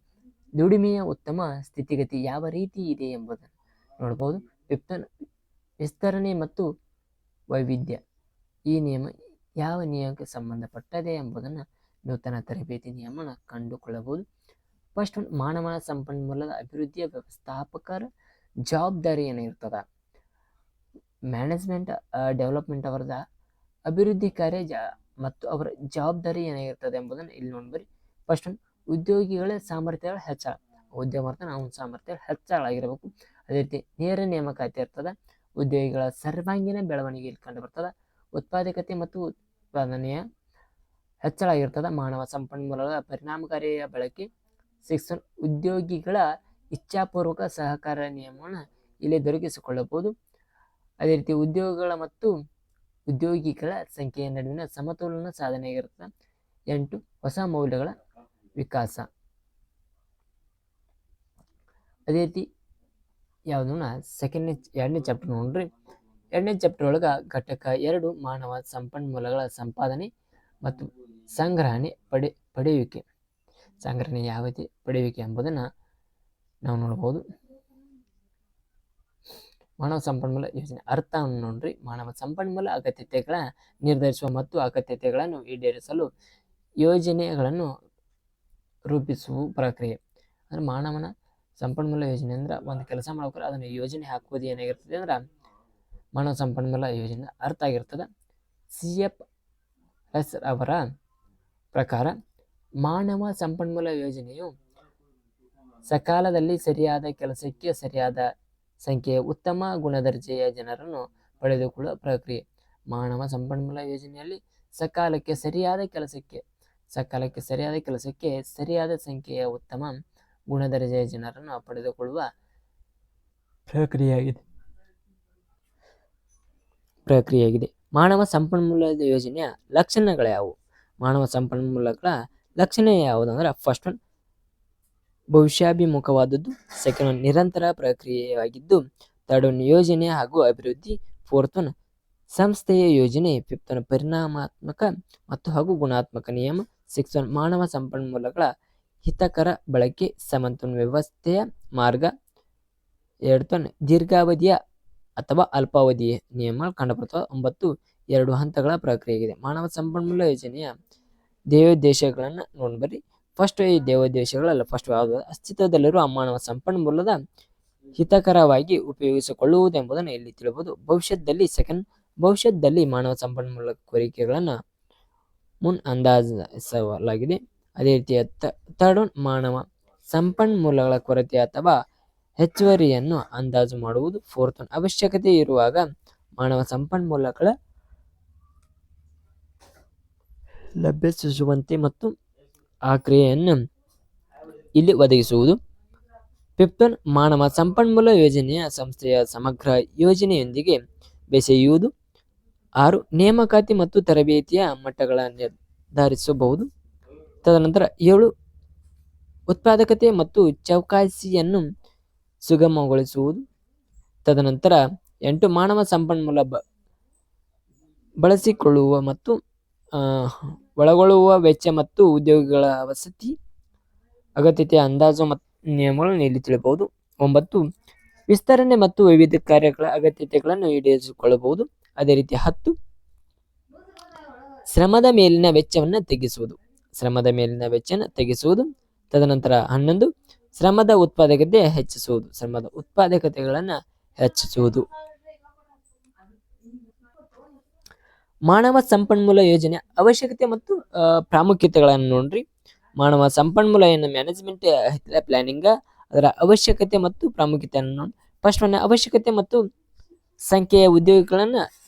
ದುಡಿಮೆಯ ಉತ್ತಮ ಸ್ಥಿತಿಗತಿ ಯಾವ ರೀತಿ ಇದೆ ಎಂಬುದನ್ನು ನೋಡ್ಬೋದು. ಫಿಫ್ತ್ ಒನ್ ವಿಸ್ತರಣೆ ಮತ್ತು ವೈವಿಧ್ಯ. ಈ ನಿಯಮ ಯಾವ ನಿಯಮಕ್ಕೆ ಸಂಬಂಧಪಟ್ಟದೆ ಎಂಬುದನ್ನು ನೂತನ ತರಬೇತಿ ನಿಯಮನ ಕಂಡುಕೊಳ್ಳಬಹುದು. ಫಸ್ಟ್ ಒನ್ ಮಾನವ ಸಂಪನ್ಮೂಲದ ಅಭಿವೃದ್ಧಿಯ ವ್ಯವಸ್ಥಾಪಕರ ಜವಾಬ್ದಾರಿ ಏನಿರ್ತದ, ಮ್ಯಾನೇಜ್ಮೆಂಟ್ ಡೆವಲಪ್ಮೆಂಟ್ ಅವರದ ಅಭಿವೃದ್ಧಿ ಕಾರ್ಯ ಮತ್ತು ಅವರ ಜವಾಬ್ದಾರಿ ಏನಾಗಿರ್ತದೆ ಎಂಬುದನ್ನು ಇಲ್ಲಿ ನೋಡ್ಬರಿ. ಫಸ್ಟ್ ಒನ್ ಉದ್ಯೋಗಿಗಳ ಸಾಮರ್ಥ್ಯಗಳ ಹೆಚ್ಚಳ. ಉದ್ಯೋಗ ಮಾಡ್ತಾನೆ ಅವನ ಸಾಮರ್ಥ್ಯ ಹೆಚ್ಚಳ ಆಗಿರಬೇಕು. ಅದೇ ರೀತಿ ನೇರ ನೇಮಕಾತಿ ಇರ್ತದೆ. ಉದ್ಯೋಗಿಗಳ ಸರ್ವಾಂಗೀಣ ಬೆಳವಣಿಗೆ ಇಲ್ಲಿ ಕಂಡು ಬರ್ತದೆ. ಉತ್ಪಾದಕತೆ ಮತ್ತು ಉತ್ಪಾದನೆಯ ಹೆಚ್ಚಳ ಆಗಿರ್ತದೆ. ಮಾನವ ಸಂಪನ್ಮೂಲಗಳ ಪರಿಣಾಮಕಾರಿಯ ಬಳಕೆ. 6 ಉದ್ಯೋಗಿಗಳ ಇಚ್ಛಾಪೂರ್ವಕ ಸಹಕಾರ ನಿಯಮವನ್ನು ಇಲ್ಲಿ ದೊರಕಿಸಿಕೊಳ್ಳಬಹುದು. ಅದೇ ರೀತಿ ಉದ್ಯೋಗಗಳ ಮತ್ತು ಉದ್ಯೋಗಿಗಳ ಸಂಖ್ಯೆಯ ನಡುವಿನ ಸಮತೋಲನ ಸಾಧನೆಯಾಗಿರ್ತದೆ. 8 ಹೊಸ ಮೌಲ್ಯಗಳ ವಿಕಾಸ. ಅದೇ ರೀತಿ ಯಾವುದನ್ನ ಎರಡನೇ ಚಾಪ್ಟರ್ ನೋಡ್ರಿ. ಎರಡನೇ ಚಾಪ್ಟರ್ ಒಳಗೆ ಘಟಕ 2 ಮಾನವ ಸಂಪನ್ಮೂಲಗಳ ಸಂಪಾದನೆ ಮತ್ತು ಸಂಗ್ರಹಣೆ ಪಡೆಯುವಿಕೆ. ಸಂಗ್ರಹಣೆ ಯಾವ ರೀತಿ ಪಡೆಯುವಿಕೆ ಎಂಬುದನ್ನು ನಾವು ನೋಡ್ಬೋದು. ಮಾನವ ಸಂಪನ್ಮೂಲ ಯೋಜನೆ ಅರ್ಥವನ್ನು ನೋಡ್ರಿ. ಮಾನವ ಸಂಪನ್ಮೂಲ ಅಗತ್ಯತೆಗಳ ನಿರ್ಧರಿಸುವ ಮತ್ತು ಅಗತ್ಯತೆಗಳನ್ನು ಈಡೇರಿಸಲು ಯೋಜನೆಗಳನ್ನು ರೂಪಿಸುವ ಪ್ರಕ್ರಿಯೆ. ಅಂದ್ರೆ ಮಾನವನ ಸಂಪನ್ಮೂಲ ಯೋಜನೆ ಅಂದ್ರೆ ಒಂದು ಕೆಲಸ ಮಾಡ್ಬೇಕಾದ್ರೆ ಅದನ್ನು ಯೋಜನೆ ಹಾಕುವುದು ಏನಾಗಿರ್ತದೆ ಅಂದ್ರೆ ಮಾನವ ಸಂಪನ್ಮೂಲ ಯೋಜನೆ ಅರ್ಥ ಆಗಿರ್ತದೆ. CFS ಅವರ ಪ್ರಕಾರ ಮಾನವ ಸಂಪನ್ಮೂಲ ಯೋಜನೆಯು ಸಕಾಲದಲ್ಲಿ ಸರಿಯಾದ ಕೆಲಸಕ್ಕೆ ಸರಿಯಾದ ಸಂಖ್ಯೆಯ ಉತ್ತಮ ಗುಣದರ್ಜೆಯ ಜನರನ್ನು ಪಡೆದುಕೊಳ್ಳುವ ಪ್ರಕ್ರಿಯೆ. ಮಾನವ ಸಂಪನ್ಮೂಲ ಯೋಜನೆಯಲ್ಲಿ ಸಕಾಲಕ್ಕೆ ಸರಿಯಾದ ಕೆಲಸಕ್ಕೆ ಸರಿಯಾದ ಸಂಖ್ಯೆಯ ಉತ್ತಮ ಗುಣದರ್ಜೆಯ ಜನರನ್ನು ಪಡೆದುಕೊಳ್ಳುವ ಪ್ರಕ್ರಿಯೆಯಾಗಿದೆ. ಮಾನವ ಸಂಪನ್ಮೂಲದ ಯೋಜನೆಯ ಲಕ್ಷಣಗಳು ಯಾವುವು? ಮಾನವ ಸಂಪನ್ಮೂಲಗಳ ಲಕ್ಷಣ ಯಾವುದು ಅಂದ್ರೆ ಫಸ್ಟ್ ಒನ್ ಭವಿಷ್ಯಾಭಿಮುಖವಾದದ್ದು. ಸೆಕೆಂಡ್ ಒನ್ ನಿರಂತರ ಪ್ರಕ್ರಿಯೆಯಾಗಿದ್ದು. ಥರ್ಡ್ ಒನ್ ಯೋಜನೆ ಹಾಗೂ ಅಭಿವೃದ್ಧಿ. ಫೋರ್ತ್ ಒನ್ ಸಂಸ್ಥೆಯ ಯೋಜನೆ. ಫಿಫ್ತ್ ಒನ್ ಪರಿಣಾಮಾತ್ಮಕ ಮತ್ತು ಹಾಗೂ ಗುಣಾತ್ಮಕ ನಿಯಮ. 6 ಒನ್ ಮಾನವ ಸಂಪನ್ಮೂಲಗಳ ಹಿತಕರ ಬಳಕೆ. 7th ಒನ್ ವ್ಯವಸ್ಥೆಯ ಮಾರ್ಗ. 8th ಒನ್ ದೀರ್ಘಾವಧಿಯ ಅಥವಾ ಅಲ್ಪಾವಧಿಯ ನಿಯಮ ಕಂಡುಬರುತ್ತವೆ. 9 2 ಹಂತಗಳ ಪ್ರಕ್ರಿಯೆಯಾಗಿದೆ. ಮಾನವ ಸಂಪನ್ಮೂಲ ಯೋಜನೆಯ ದೇವೋದ್ದೇಶಗಳನ್ನು ನೋಡ್ಬರ್ರಿ. ಫಸ್ಟ್ ಈ ದೇವೋದ್ದೇಶಗಳಲ್ಲ. ಫಸ್ಟ್ ಯಾವುದು? ಅಸ್ತಿತ್ವದಲ್ಲಿರುವ ಮಾನವ ಸಂಪನ್ಮೂಲದ ಹಿತಕರವಾಗಿ ಉಪಯೋಗಿಸಿಕೊಳ್ಳುವುದೆಂಬುದನ್ನು ಇಲ್ಲಿ ತಿಳಿಯಬಹುದು. ಭವಿಷ್ಯದಲ್ಲಿ ಮಾನವ ಸಂಪನ್ಮೂಲ ಕೋರಿಕೆಗಳನ್ನು ಅಂದಾಜಿಸಲಾಗಿದೆ. ಅದೇ ರೀತಿಯ ಥರ್ಡ್ ಒನ್ ಮಾನವ ಸಂಪನ್ಮೂಲಗಳ ಕೊರತೆ ಅಥವಾ ಹೆಚ್ಚುವರಿಯನ್ನು ಅಂದಾಜು ಮಾಡುವುದು. ಫೋರ್ತ್ ಒನ್ ಅವಶ್ಯಕತೆ ಇರುವಾಗ ಮಾನವ ಸಂಪನ್ಮೂಲಗಳ ಲಭ್ಯವಿಸುವಂತೆ ಮತ್ತು ಆ ಕ್ರಿಯೆಯನ್ನು ಇಲ್ಲಿ ಒದಗಿಸುವುದು. ಫಿಫ್ತ್ ಒನ್ ಮಾನವ ಸಂಪನ್ಮೂಲ ಯೋಜನೆಯ ಸಂಸ್ಥೆಯ ಸಮಗ್ರ ಯೋಜನೆಯೊಂದಿಗೆ ಬೆಸೆಯುವುದು. 6 ನೇಮಕಾತಿ ಮತ್ತು ತರಬೇತಿಯ ಮಟ್ಟಗಳನ್ನು ನಿರ್ಧರಿಸಬಹುದು. ತದನಂತರ 7 ಉತ್ಪಾದಕತೆ ಮತ್ತು ಚೌಕಾಸಿಯನ್ನು ಸುಗಮಗೊಳಿಸುವುದು. ತದನಂತರ 8 ಮಾನವ ಸಂಪನ್ಮೂಲ ಬಳಸಿಕೊಳ್ಳುವ ಮತ್ತು ಒಳಗೊಳ್ಳುವ ವೆಚ್ಚ ಮತ್ತು ಉದ್ಯೋಗಿಗಳ ವಸತಿ ಅಗತ್ಯತೆಯ ಅಂದಾಜು ಮತ್ತು ನಿಯಮಗಳನ್ನು ಇಲ್ಲಿ ತಿಳಿಯಬಹುದು. 9 ವಿಸ್ತರಣೆ ಮತ್ತು ವಿವಿಧ ಕಾರ್ಯಗಳ ಅಗತ್ಯತೆಗಳನ್ನು ಈಡೇರಿಸಿಕೊಳ್ಳಬಹುದು. ಅದೇ ರೀತಿ 10 ಶ್ರಮದ ಮೇಲಿನ ವೆಚ್ಚವನ್ನು ತೆಗೆಸುವುದು. ತದನಂತರ 11 ಶ್ರಮದ ಉತ್ಪಾದಕತೆಗಳನ್ನು ಹೆಚ್ಚಿಸುವುದು. ಮಾನವ ಸಂಪನ್ಮೂಲ ಯೋಜನೆ ಅವಶ್ಯಕತೆ ಮತ್ತು ಪ್ರಾಮುಖ್ಯತೆಗಳನ್ನು ನೋಡ್ರಿ. ಮಾನವ ಸಂಪನ್ಮೂಲ ಮ್ಯಾನೇಜ್ಮೆಂಟ್ ಪ್ಲಾನಿಂಗ್, ಅದರ ಅವಶ್ಯಕತೆ ಮತ್ತು ಪ್ರಾಮುಖ್ಯತೆಯನ್ನು ನೋಡಿ. ಫಸ್ಟ್ ಒನ್ ಅವಶ್ಯಕತೆ ಮತ್ತು ಸಂಖ್ಯೆಯ ಉದ್ಯೋಗಿಗಳನ್ನು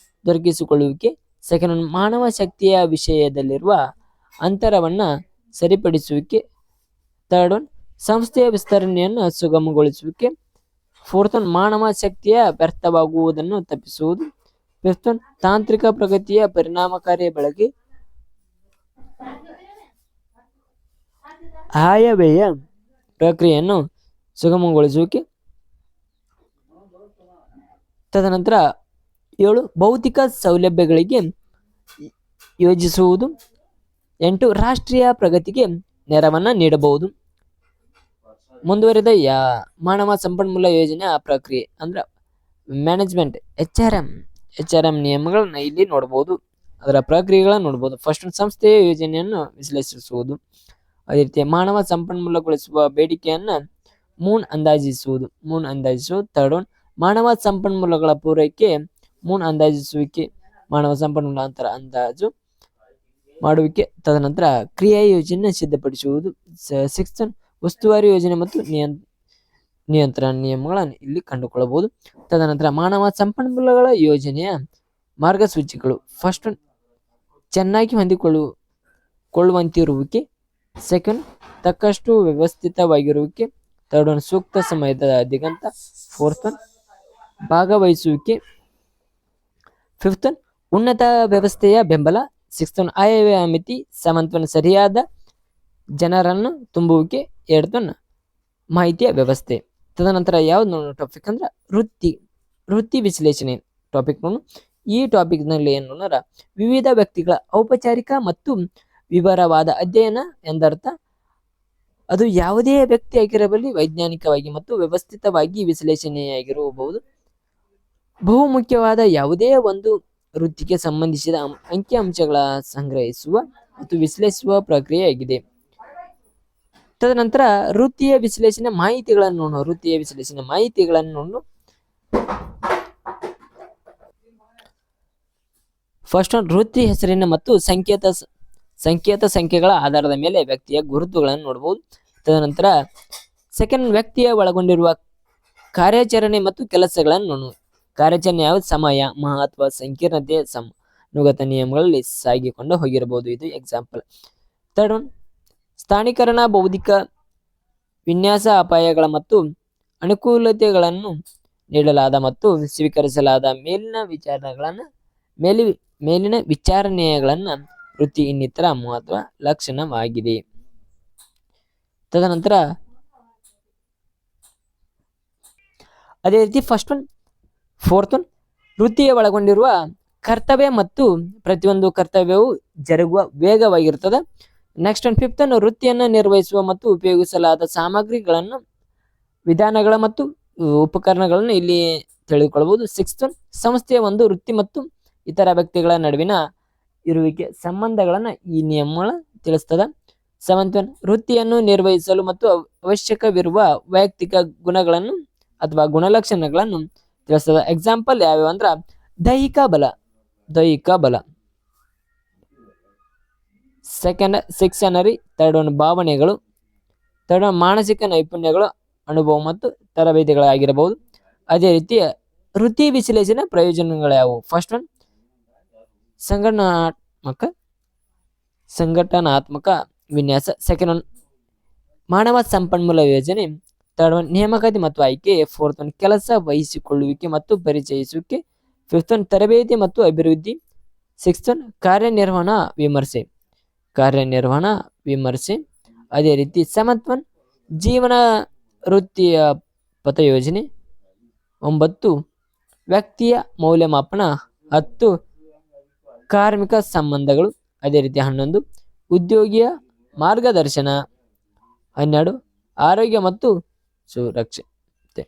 ದೊರಕಿಸಿಕೊಳ್ಳುವಿಕೆ. ಸೆಕೆಂಡ್ ಒನ್ ಮಾನವ ಶಕ್ತಿಯ ವಿಷಯದಲ್ಲಿರುವ ಅಂತರವನ್ನು ಸರಿಪಡಿಸುವಿಕೆ. ಥರ್ಡ್ ಒನ್ ಸಂಸ್ಥೆಯ ವಿಸ್ತರಣೆಯನ್ನು ಸುಗಮಗೊಳಿಸುವಿಕೆ. ಫೋರ್ತ್ ಒನ್ ಮಾನವ ಶಕ್ತಿಯ ವ್ಯರ್ಥವಾಗುವುದನ್ನು ತಪ್ಪಿಸುವುದು. ಫಿಫ್ತ್ ಒನ್ ತಾಂತ್ರಿಕ ಪ್ರಗತಿಯ ಪರಿಣಾಮಕಾರಿ ಬಳಕೆ. ಆಯವ್ಯಯ ಪ್ರಕ್ರಿಯೆಯನ್ನು ಸುಗಮಗೊಳಿಸುವಿಕೆ. ತದನಂತರ 7 ಭೌತಿಕ ಸೌಲಭ್ಯಗಳಿಗೆ ಯೋಜಿಸುವುದು. 8 ರಾಷ್ಟ್ರೀಯ ಪ್ರಗತಿಗೆ ನೆರವನ್ನು ನೀಡಬಹುದು. ಮುಂದುವರೆದ ಮಾನವ ಸಂಪನ್ಮೂಲ ಯೋಜನೆಯ ಪ್ರಕ್ರಿಯೆ ಅಂದ್ರೆ ಮ್ಯಾನೇಜ್ಮೆಂಟ್ HRM ನಿಯಮಗಳನ್ನ ಇಲ್ಲಿ ನೋಡಬಹುದು, ಅದರ ಪ್ರಕ್ರಿಯೆಗಳನ್ನು ನೋಡಬಹುದು. ಫಸ್ಟ್ ಸಂಸ್ಥೆಯ ಯೋಜನೆಯನ್ನು ವಿಶ್ಲೇಷಿಸುವುದು. ಅದೇ ರೀತಿ ಮಾನವ ಸಂಪನ್ಮೂಲಗೊಳಿಸುವ ಬೇಡಿಕೆಯನ್ನ ಅಂದಾಜಿಸುವುದು. ಥರ್ಡ್ ಒನ್ ಮಾನವ ಸಂಪನ್ಮೂಲಗಳ ಪೂರೈಕೆ ಅಂದಾಜಿಸುವಿಕೆ. ಮಾನವ ಸಂಪನ್ಮೂಲ ಅಂದಾಜು ಮಾಡುವಿಕೆ. ತದನಂತರ ಕ್ರಿಯಾ ಯೋಜನೆ ಸಿದ್ಧಪಡಿಸುವುದು. ಸಿಕ್ಸ್ತ್ ಉಸ್ತುವಾರಿ ಯೋಜನೆ ಮತ್ತು ನಿಯಂತ್ರಣ ನಿಯಮಗಳನ್ನು ಇಲ್ಲಿ ಕಂಡುಕೊಳ್ಳಬಹುದು. ತದನಂತರ ಮಾನವ ಸಂಪನ್ಮೂಲಗಳ ಯೋಜನೆಯ ಮಾರ್ಗಸೂಚಿಗಳು. ಫಸ್ಟ್ ಒನ್ ಚೆನ್ನಾಗಿ ಹೊಂದಿಕೊಳ್ಳುವಂತಿರುವಿಕೆ. ಸೆಕೆಂಡ್ ತಕ್ಕಷ್ಟು ವ್ಯವಸ್ಥಿತವಾಗಿರುವಿಕೆ. ಥರ್ಡ್ ಒನ್ ಸೂಕ್ತ ಸಮಯದ ದಿಗಂತ. ಫೋರ್ತ್ ಒನ್ ಭಾಗವಹಿಸುವಿಕೆ. ಫಿಫ್ತ್ ಒನ್ ಉನ್ನತ ವ್ಯವಸ್ಥೆಯ ಬೆಂಬಲ. ಸಿಕ್ಸ್ತ್ ಒನ್ ಆಯವ್ಯಯ ಮಿತಿ. ಸೆವೆಂತ್ ಒನ್ ಸರಿಯಾದ ಜನರನ್ನು ತುಂಬುವಿಕೆ. ಏಳ್ತ್ ಒನ್ ಮಾಹಿತಿಯ ವ್ಯವಸ್ಥೆ. ತದನಂತರ ಯಾವ್ದು ಟಾಪಿಕ್ ಅಂದ್ರೆ ವೃತ್ತಿ ವಿಶ್ಲೇಷಣೆ ಟಾಪಿಕ್. ಈ ಟಾಪಿಕ್ ನಲ್ಲಿ ಏನು ಅಂದ್ರೆ ವಿವಿಧ ವ್ಯಕ್ತಿಗಳ ಔಪಚಾರಿಕ ಮತ್ತು ವಿವರವಾದ ಅಧ್ಯಯನ ಎಂದರ್ಥ. ಅದು ಯಾವುದೇ ವ್ಯಕ್ತಿ ಆಗಿರಬಲ್ಲಿ ವೈಜ್ಞಾನಿಕವಾಗಿ ಮತ್ತು ವ್ಯವಸ್ಥಿತವಾಗಿ ವಿಶ್ಲೇಷಣೆಯಾಗಿರಬಹುದು. ಬಹುಮುಖ್ಯವಾದ ಯಾವುದೇ ಒಂದು ವೃತ್ತಿಗೆ ಸಂಬಂಧಿಸಿದ ಅಂಕಿ ಅಂಶಗಳ ಸಂಗ್ರಹಿಸುವ ಮತ್ತು ವಿಶ್ಲೇಷಿಸುವ ಪ್ರಕ್ರಿಯೆಯಾಗಿದೆ. ತದನಂತರ ವೃತ್ತಿಯ ವಿಶ್ಲೇಷಣೆ ಮಾಹಿತಿಗಳನ್ನು ಫಸ್ಟ್ ಒನ್ ವೃತ್ತಿ ಹೆಸರಿನ ಮತ್ತು ಸಂಖ್ಯೆಗಳ ಆಧಾರದ ಮೇಲೆ ವ್ಯಕ್ತಿಯ ಗುರುತುಗಳನ್ನು ನೋಡಬಹುದು. ತದನಂತರ ಸೆಕೆಂಡ್ ವ್ಯಕ್ತಿಯ ಒಳಗೊಂಡಿರುವ ಕಾರ್ಯಾಚರಣೆ ಮತ್ತು ಕೆಲಸಗಳನ್ನು ಕಾರ್ಯಾಚರಣೆ ಯಾವುದು ಸಮಯ, ಮಹತ್ವ, ಸಂಕೀರ್ಣತೆ, ನುಗತ ನಿಯಮಗಳಲ್ಲಿ ಸಾಗಿಕೊಂಡು ಹೋಗಿರಬಹುದು. ಇದು ಎಕ್ಸಾಂಪಲ್. ಥರ್ಡ್ ಒನ್ ಸ್ಥಾನೀಕರಣ ಬೌದ್ಧಿಕ ವಿನ್ಯಾಸ ಅಪಾಯಗಳ ಮತ್ತು ಅನುಕೂಲತೆಗಳನ್ನು ನೀಡಲಾದ ಮತ್ತು ಸ್ವೀಕರಿಸಲಾದ ಮೇಲಿನ ವಿಚಾರಣೆಗಳನ್ನು ವೃತ್ತಿ ಇನ್ನಿತರ ಮಹತ್ವ ಲಕ್ಷಣವಾಗಿದೆ. ತದನಂತರ ಅದೇ ರೀತಿ ಫೋರ್ತ್ ಒನ್ ವೃತ್ತಿಯ ಒಳಗೊಂಡಿರುವ ಕರ್ತವ್ಯ ಮತ್ತು ಪ್ರತಿಯೊಂದು ಕರ್ತವ್ಯವು ಜರುಗುವ ವೇಗವಾಗಿರುತ್ತದೆ. ನೆಕ್ಸ್ಟ್ ಒನ್ ಫಿಫ್ತ್ ಒನ್ ವೃತ್ತಿಯನ್ನು ನಿರ್ವಹಿಸುವ ಮತ್ತು ಉಪಯೋಗಿಸಲಾದ ಸಾಮಗ್ರಿಗಳನ್ನು, ವಿಧಾನಗಳ ಮತ್ತು ಉಪಕರಣಗಳನ್ನು ಇಲ್ಲಿ ತಿಳಿದುಕೊಳ್ಳಬಹುದು. ಸಿಕ್ಸ್ತ್ ಒನ್ ಸಂಸ್ಥೆಯ ಒಂದು ವೃತ್ತಿ ಮತ್ತು ಇತರ ವ್ಯಕ್ತಿಗಳ ನಡುವಿನ ಇರುವಿಕೆ ಸಂಬಂಧಗಳನ್ನು ಈ ನಿಯಮಗಳ ತಿಳಿಸ್ತದ. ಸೆವೆಂತ್ ಒನ್ ವೃತ್ತಿಯನ್ನು ನಿರ್ವಹಿಸಲು ಮತ್ತು ಅವಶ್ಯಕವಿರುವ ವೈಯಕ್ತಿಕ ಗುಣಗಳನ್ನು ಅಥವಾ ಗುಣಲಕ್ಷಣಗಳನ್ನು ತಿಳಿಸ್ತದ. ಎಕ್ಸಾಂಪಲ್ ಯಾವ್ಯಾವ ಅಂದ್ರ ದೈಹಿಕ ಬಲ. ಸೆಕೆಂಡ್ ಸೆಕ್ಷನರಿ. ಥರ್ಡ್ ಒನ್ ಭಾವನೆಗಳು. ಥರ್ಡ್ ಒನ್ ಮಾನಸಿಕ ನೈಪುಣ್ಯಗಳು, ಅನುಭವ ಮತ್ತು ತರಬೇತಿಗಳಾಗಿರಬಹುದು. ಅದೇ ರೀತಿ ವೃತ್ತಿ ವಿಶ್ಲೇಷಣೆ ಪ್ರಯೋಜನಗಳು ಯಾವುವು? ಫಸ್ಟ್ ಒನ್ ಸಂಘಟನಾತ್ಮಕ ವಿನ್ಯಾಸ. ಸೆಕೆಂಡ್ ಒನ್ ಮಾನವ ಸಂಪನ್ಮೂಲ ಯೋಜನೆ. ಥರ್ಡ್ ಒನ್ ನೇಮಕಾತಿ ಮತ್ತು ಆಯ್ಕೆ. ಫೋರ್ತ್ ಒನ್ ಕೆಲಸ ವಹಿಸಿಕೊಳ್ಳುವಿಕೆ ಮತ್ತು ಪರಿಚಯಿಸುವಿಕೆ. ಫಿಫ್ತ್ ಒನ್ ತರಬೇತಿ ಮತ್ತು ಅಭಿವೃದ್ಧಿ. ಸಿಕ್ಸ್ತ್ ಒನ್ ಕಾರ್ಯನಿರ್ವಹಣಾ ವಿಮರ್ಶೆ. ಅದೇ ರೀತಿ ಸೆವೆಂತ್ ಒನ್ ಜೀವನ ವೃತ್ತಿಯ ಪಥ ಯೋಜನೆ. 9 ವ್ಯಕ್ತಿಯ ಮೌಲ್ಯಮಾಪನ. 10 ಕಾರ್ಮಿಕ ಸಂಬಂಧಗಳು. ಅದೇ ರೀತಿ 11 ಉದ್ಯೋಗಿಯ ಮಾರ್ಗದರ್ಶನ. 12 ಆರೋಗ್ಯ ಮತ್ತು ಸುರಕ್ಷತೆ.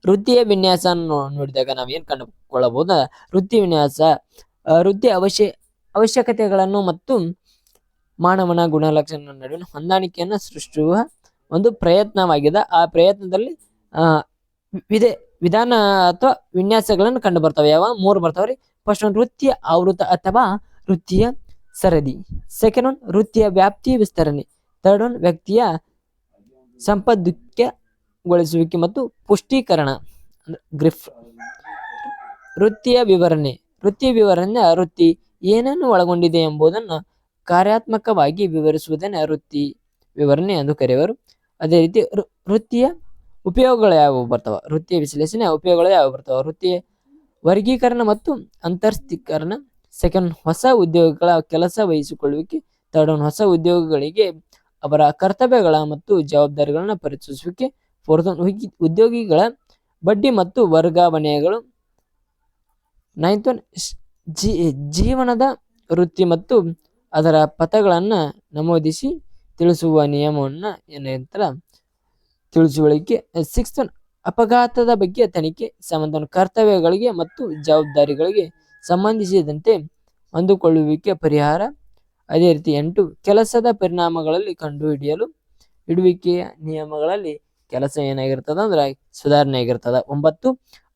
ವೃತ್ತಿಯ ವಿನ್ಯಾಸ ನೋಡಿದಾಗ ನಾವು ಏನ್ ಕಂಡುಕೊಳ್ಳಬಹುದು, ವೃತ್ತಿ ವಿನ್ಯಾಸ ವೃತ್ತಿ ಅವಶ್ಯಕತೆಗಳನ್ನು ಮತ್ತು ಮಾನವನ ಗುಣಲಕ್ಷಣ ನಡುವಿನ ಹೊಂದಾಣಿಕೆಯನ್ನು ಸೃಷ್ಟಿಸುವ ಒಂದು ಪ್ರಯತ್ನವಾಗಿದೆ. ಆ ಪ್ರಯತ್ನದಲ್ಲಿ ವಿಧಾನ ಅಥವಾ ವಿನ್ಯಾಸಗಳನ್ನು ಕಂಡು ಬರ್ತವೆ. ಯಾವ 3 ಬರ್ತಾವ್ರಿ? ಫಸ್ಟ್ ಒಂದು ವೃತ್ತಿಯ ಆವೃತ ಅಥವಾ ವೃತ್ತಿಯ ಸರದಿ. ಸೆಕೆಂಡ್ ಒನ್ ವೃತ್ತಿಯ ವ್ಯಾಪ್ತಿ ವಿಸ್ತರಣೆ. ಥರ್ಡ್ ಒನ್ ವ್ಯಕ್ತಿಯ ಸಂಪಾದಕಗೊಳಿಸುವಿಕೆ ಮತ್ತು ಪುಷ್ಟೀಕರಣ ಗ್ರಿಫ್. ವೃತ್ತಿಯ ವಿವರಣೆ. ವೃತ್ತಿಯ ವಿವರಣೆ ವೃತ್ತಿ ಏನನ್ನು ಒಳಗೊಂಡಿದೆ ಎಂಬುದನ್ನು ಕಾರ್ಯಾತ್ಮಕವಾಗಿ ವಿವರಿಸುವುದನ್ನು ವೃತ್ತಿ ವಿವರಣೆ ಎಂದು ಕರೆಯುವರು. ಅದೇ ರೀತಿ ವೃತ್ತಿಯ ಉಪಯೋಗಗಳು ಯಾವುವು ಬರ್ತಾವ? ವೃತ್ತಿಯ ವಿಶ್ಲೇಷಣೆ ಉಪಯೋಗಗಳು ಯಾವುವು ಬರ್ತಾವ? ವೃತ್ತಿಯ ವರ್ಗೀಕರಣ ಮತ್ತು ಅಂತರ್ಸ್ಥೀಕರಣ. ಸೆಕೆಂಡ್ ಹೊಸ ಉದ್ಯೋಗಿಗಳ ಕೆಲಸ ವಹಿಸಿಕೊಳ್ಳುವಿಕೆ. ಥರ್ಡ್ ಒನ್ ಹೊಸ ಉದ್ಯೋಗಿಗಳಿಗೆ ಅವರ ಕರ್ತವ್ಯಗಳ ಮತ್ತು ಜವಾಬ್ದಾರಿಗಳನ್ನ ಪರಿಚಯಿಸುವಿಕೆ. ಫೋರ್ತ್ ಒನ್ ಉದ್ಯೋಗಿಗಳ ಬಡ್ಡಿ ಮತ್ತು ವರ್ಗಾವಣೆಗಳು. ನೈನ್ತ್ ಒನ್ ಜೀವನದ ವೃತ್ತಿ ಮತ್ತು ಅದರ ಪಥಗಳನ್ನ ನಮೂದಿಸಿ ತಿಳಿಸುವ ನಿಯಮವನ್ನ ಏನಂತ ತಿಳಿಸುವಳಿಕೆ. ಸಿಕ್ಸ್ತ್ ಒನ್ ಅಪಘಾತದ ಬಗ್ಗೆ ತನಿಖೆ. ಸೆವೆಂತ್ ಒನ್ ಕರ್ತವ್ಯಗಳಿಗೆ ಮತ್ತು ಜವಾಬ್ದಾರಿಗಳಿಗೆ ಸಂಬಂಧಿಸಿದಂತೆ ಹೊಂದಿಕೊಳ್ಳುವಿಕೆ ಪರಿಹಾರ. ಅದೇ ರೀತಿ 8 ಕೆಲಸದ ಪರಿಣಾಮಗಳಲ್ಲಿ ಇಡುವಿಕೆಯ ನಿಯಮಗಳಲ್ಲಿ ಕೆಲಸ ಏನಾಗಿರ್ತದ ಅಂದ್ರೆ ಸುಧಾರಣೆ ಆಗಿರ್ತದ. 9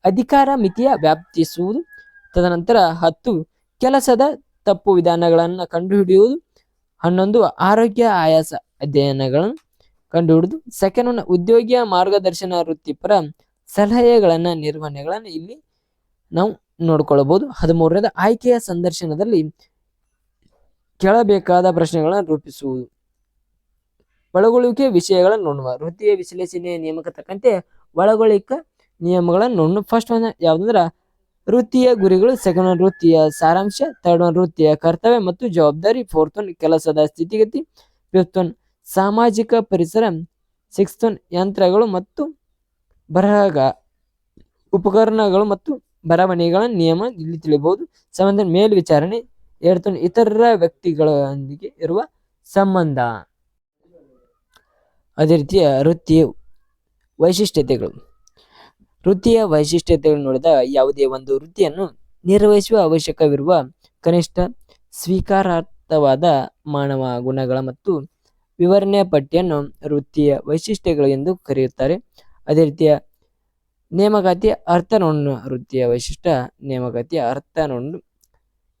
ಅಧಿಕಾರ ಮಿತಿಯ ವ್ಯಾಪ್ತಿಸುವುದು. ತದನಂತರ 10 ಕೆಲಸದ ತಪ್ಪು ವಿಧಾನಗಳನ್ನು ಕಂಡುಹಿಡಿಯುವುದು. 11 ಆರೋಗ್ಯ ಆಯಾಸ ಅಧ್ಯಯನಗಳನ್ನು ಕಂಡುಹಿಡಿದು. ಸೆಕೆಂಡ್ ಒನ್ ಉದ್ಯೋಗಿಯ ಮಾರ್ಗದರ್ಶನ ವೃತ್ತಿಪರ ಸಲಹೆಗಳನ್ನ ನಿರ್ವಹಣೆಗಳನ್ನು ಇಲ್ಲಿ ನಾವು ನೋಡ್ಕೊಳ್ಬಹುದು. 13 ಆಯ್ಕೆಯ ಸಂದರ್ಶನದಲ್ಲಿ ಕೇಳಬೇಕಾದ ಪ್ರಶ್ನೆಗಳನ್ನು ರೂಪಿಸುವುದು. ಒಳಗೊಳ್ಳುವಿಕೆ ವಿಷಯಗಳನ್ನು ನೋಡುವ. ವೃತ್ತಿಯ ವಿಶ್ಲೇಷಣೆಯ ನೇಮಕ ತಕ್ಕಂತೆ ಒಳಗೊಳ್ಳಿಕ ನಿಯಮಗಳನ್ನು ನೋಡೋಣ. ಫಸ್ಟ್ ಒನ್ ಯಾವ್ದಂದ್ರ ವೃತ್ತಿಯ ಗುರಿಗಳು. ಸೆಕೆಂಡ್ ಒನ್ ವೃತ್ತಿಯ ಸಾರಾಂಶ. ಥರ್ಡ್ ಒನ್ ವೃತ್ತಿಯ ಕರ್ತವ್ಯ ಮತ್ತು ಜವಾಬ್ದಾರಿ. ಫೋರ್ತ್ ಒನ್ ಕೆಲಸದ ಸ್ಥಿತಿಗತಿ. ಫಿಫ್ತ್ ಒನ್ ಸಾಮಾಜಿಕ ಪರಿಸರ. ಸಿಕ್ಸ್ತ್ ಒನ್ ಯಂತ್ರಗಳು ಮತ್ತು ಬರಹ ಉಪಕರಣಗಳು ಮತ್ತು ಬರವಣಿಗೆಗಳ ನಿಯಮ ಇಲ್ಲಿ ತಿಳಿಬಹುದು. ಸೆವೆಂತ್ ಒನ್ ಮೇಲ್ವಿಚಾರಣೆ. ಏಳ್ತ್ ಒನ್ ಇತರ ವ್ಯಕ್ತಿಗಳೊಂದಿಗೆ ಇರುವ ಸಂಬಂಧ. ಅದೇ ರೀತಿಯ ವೃತ್ತಿಯ ವೈಶಿಷ್ಟ್ಯತೆಗಳು. ವೃತ್ತಿಯ ವೈಶಿಷ್ಟ್ಯತೆಗಳು ನೋಡಿದ ಯಾವುದೇ ಒಂದು ವೃತ್ತಿಯನ್ನು ನಿರ್ವಹಿಸುವ ಅವಶ್ಯಕವಿರುವ ಕನಿಷ್ಠ ಸ್ವೀಕಾರಾರ್ಥವಾದ ಮಾನವ ಗುಣಗಳ ಮತ್ತು ವಿವರಣೆಯ ಪಟ್ಟಿಯನ್ನು ವೃತ್ತಿಯ ವೈಶಿಷ್ಟ್ಯಗಳು ಎಂದು ಕರೆಯುತ್ತಾರೆ. ಅದೇ ರೀತಿಯ ನೇಮಕಾತಿಯ ಅರ್ಥ ನೋಡೋಣ. ವೃತ್ತಿಯ ವೈಶಿಷ್ಟ್ಯ ನೇಮಕಾತಿಯ ಅರ್ಥ ನೋಡೋಣ.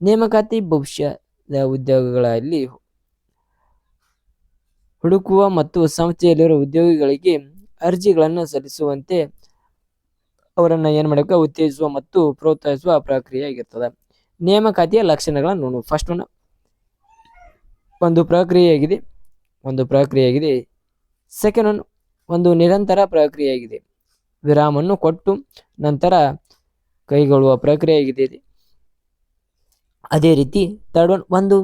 ನೇಮಕಾತಿ ಭವಿಷ್ಯದ ಉದ್ಯೋಗಗಳಲ್ಲಿ ಹುಡುಕುವ ಮತ್ತು ಸಂಸ್ಥೆಯಲ್ಲಿರುವ ಉದ್ಯೋಗಿಗಳಿಗೆ ಅರ್ಜಿಗಳನ್ನು ಸಲ್ಲಿಸುವಂತೆ ಅವರನ್ನ ಏನ್ ಮಾಡಬೇಕು, ಉತ್ತೇಜಿಸುವ ಮತ್ತು ಪ್ರೋತ್ಸಾಹಿಸುವ ಪ್ರಕ್ರಿಯೆ ಆಗಿರ್ತದೆ. ನೇಮಕಾತಿಯ ಲಕ್ಷಣಗಳನ್ನು ನೋಡುವ. ಫಸ್ಟ್ ಒಂದು ಪ್ರಕ್ರಿಯೆಯಾಗಿದೆ. ಸೆಕೆಂಡ್ ಒಂದು ನಿರಂತರ ಪ್ರಕ್ರಿಯೆಯಾಗಿದೆ. ವಿರಾಮವನ್ನು ಕೊಟ್ಟು ನಂತರ ಕೈಗೊಳ್ಳುವ ಪ್ರಕ್ರಿಯೆಯಾಗಿದೆ. ಅದೇ ರೀತಿ ಥರ್ಡ್ ಒಂದು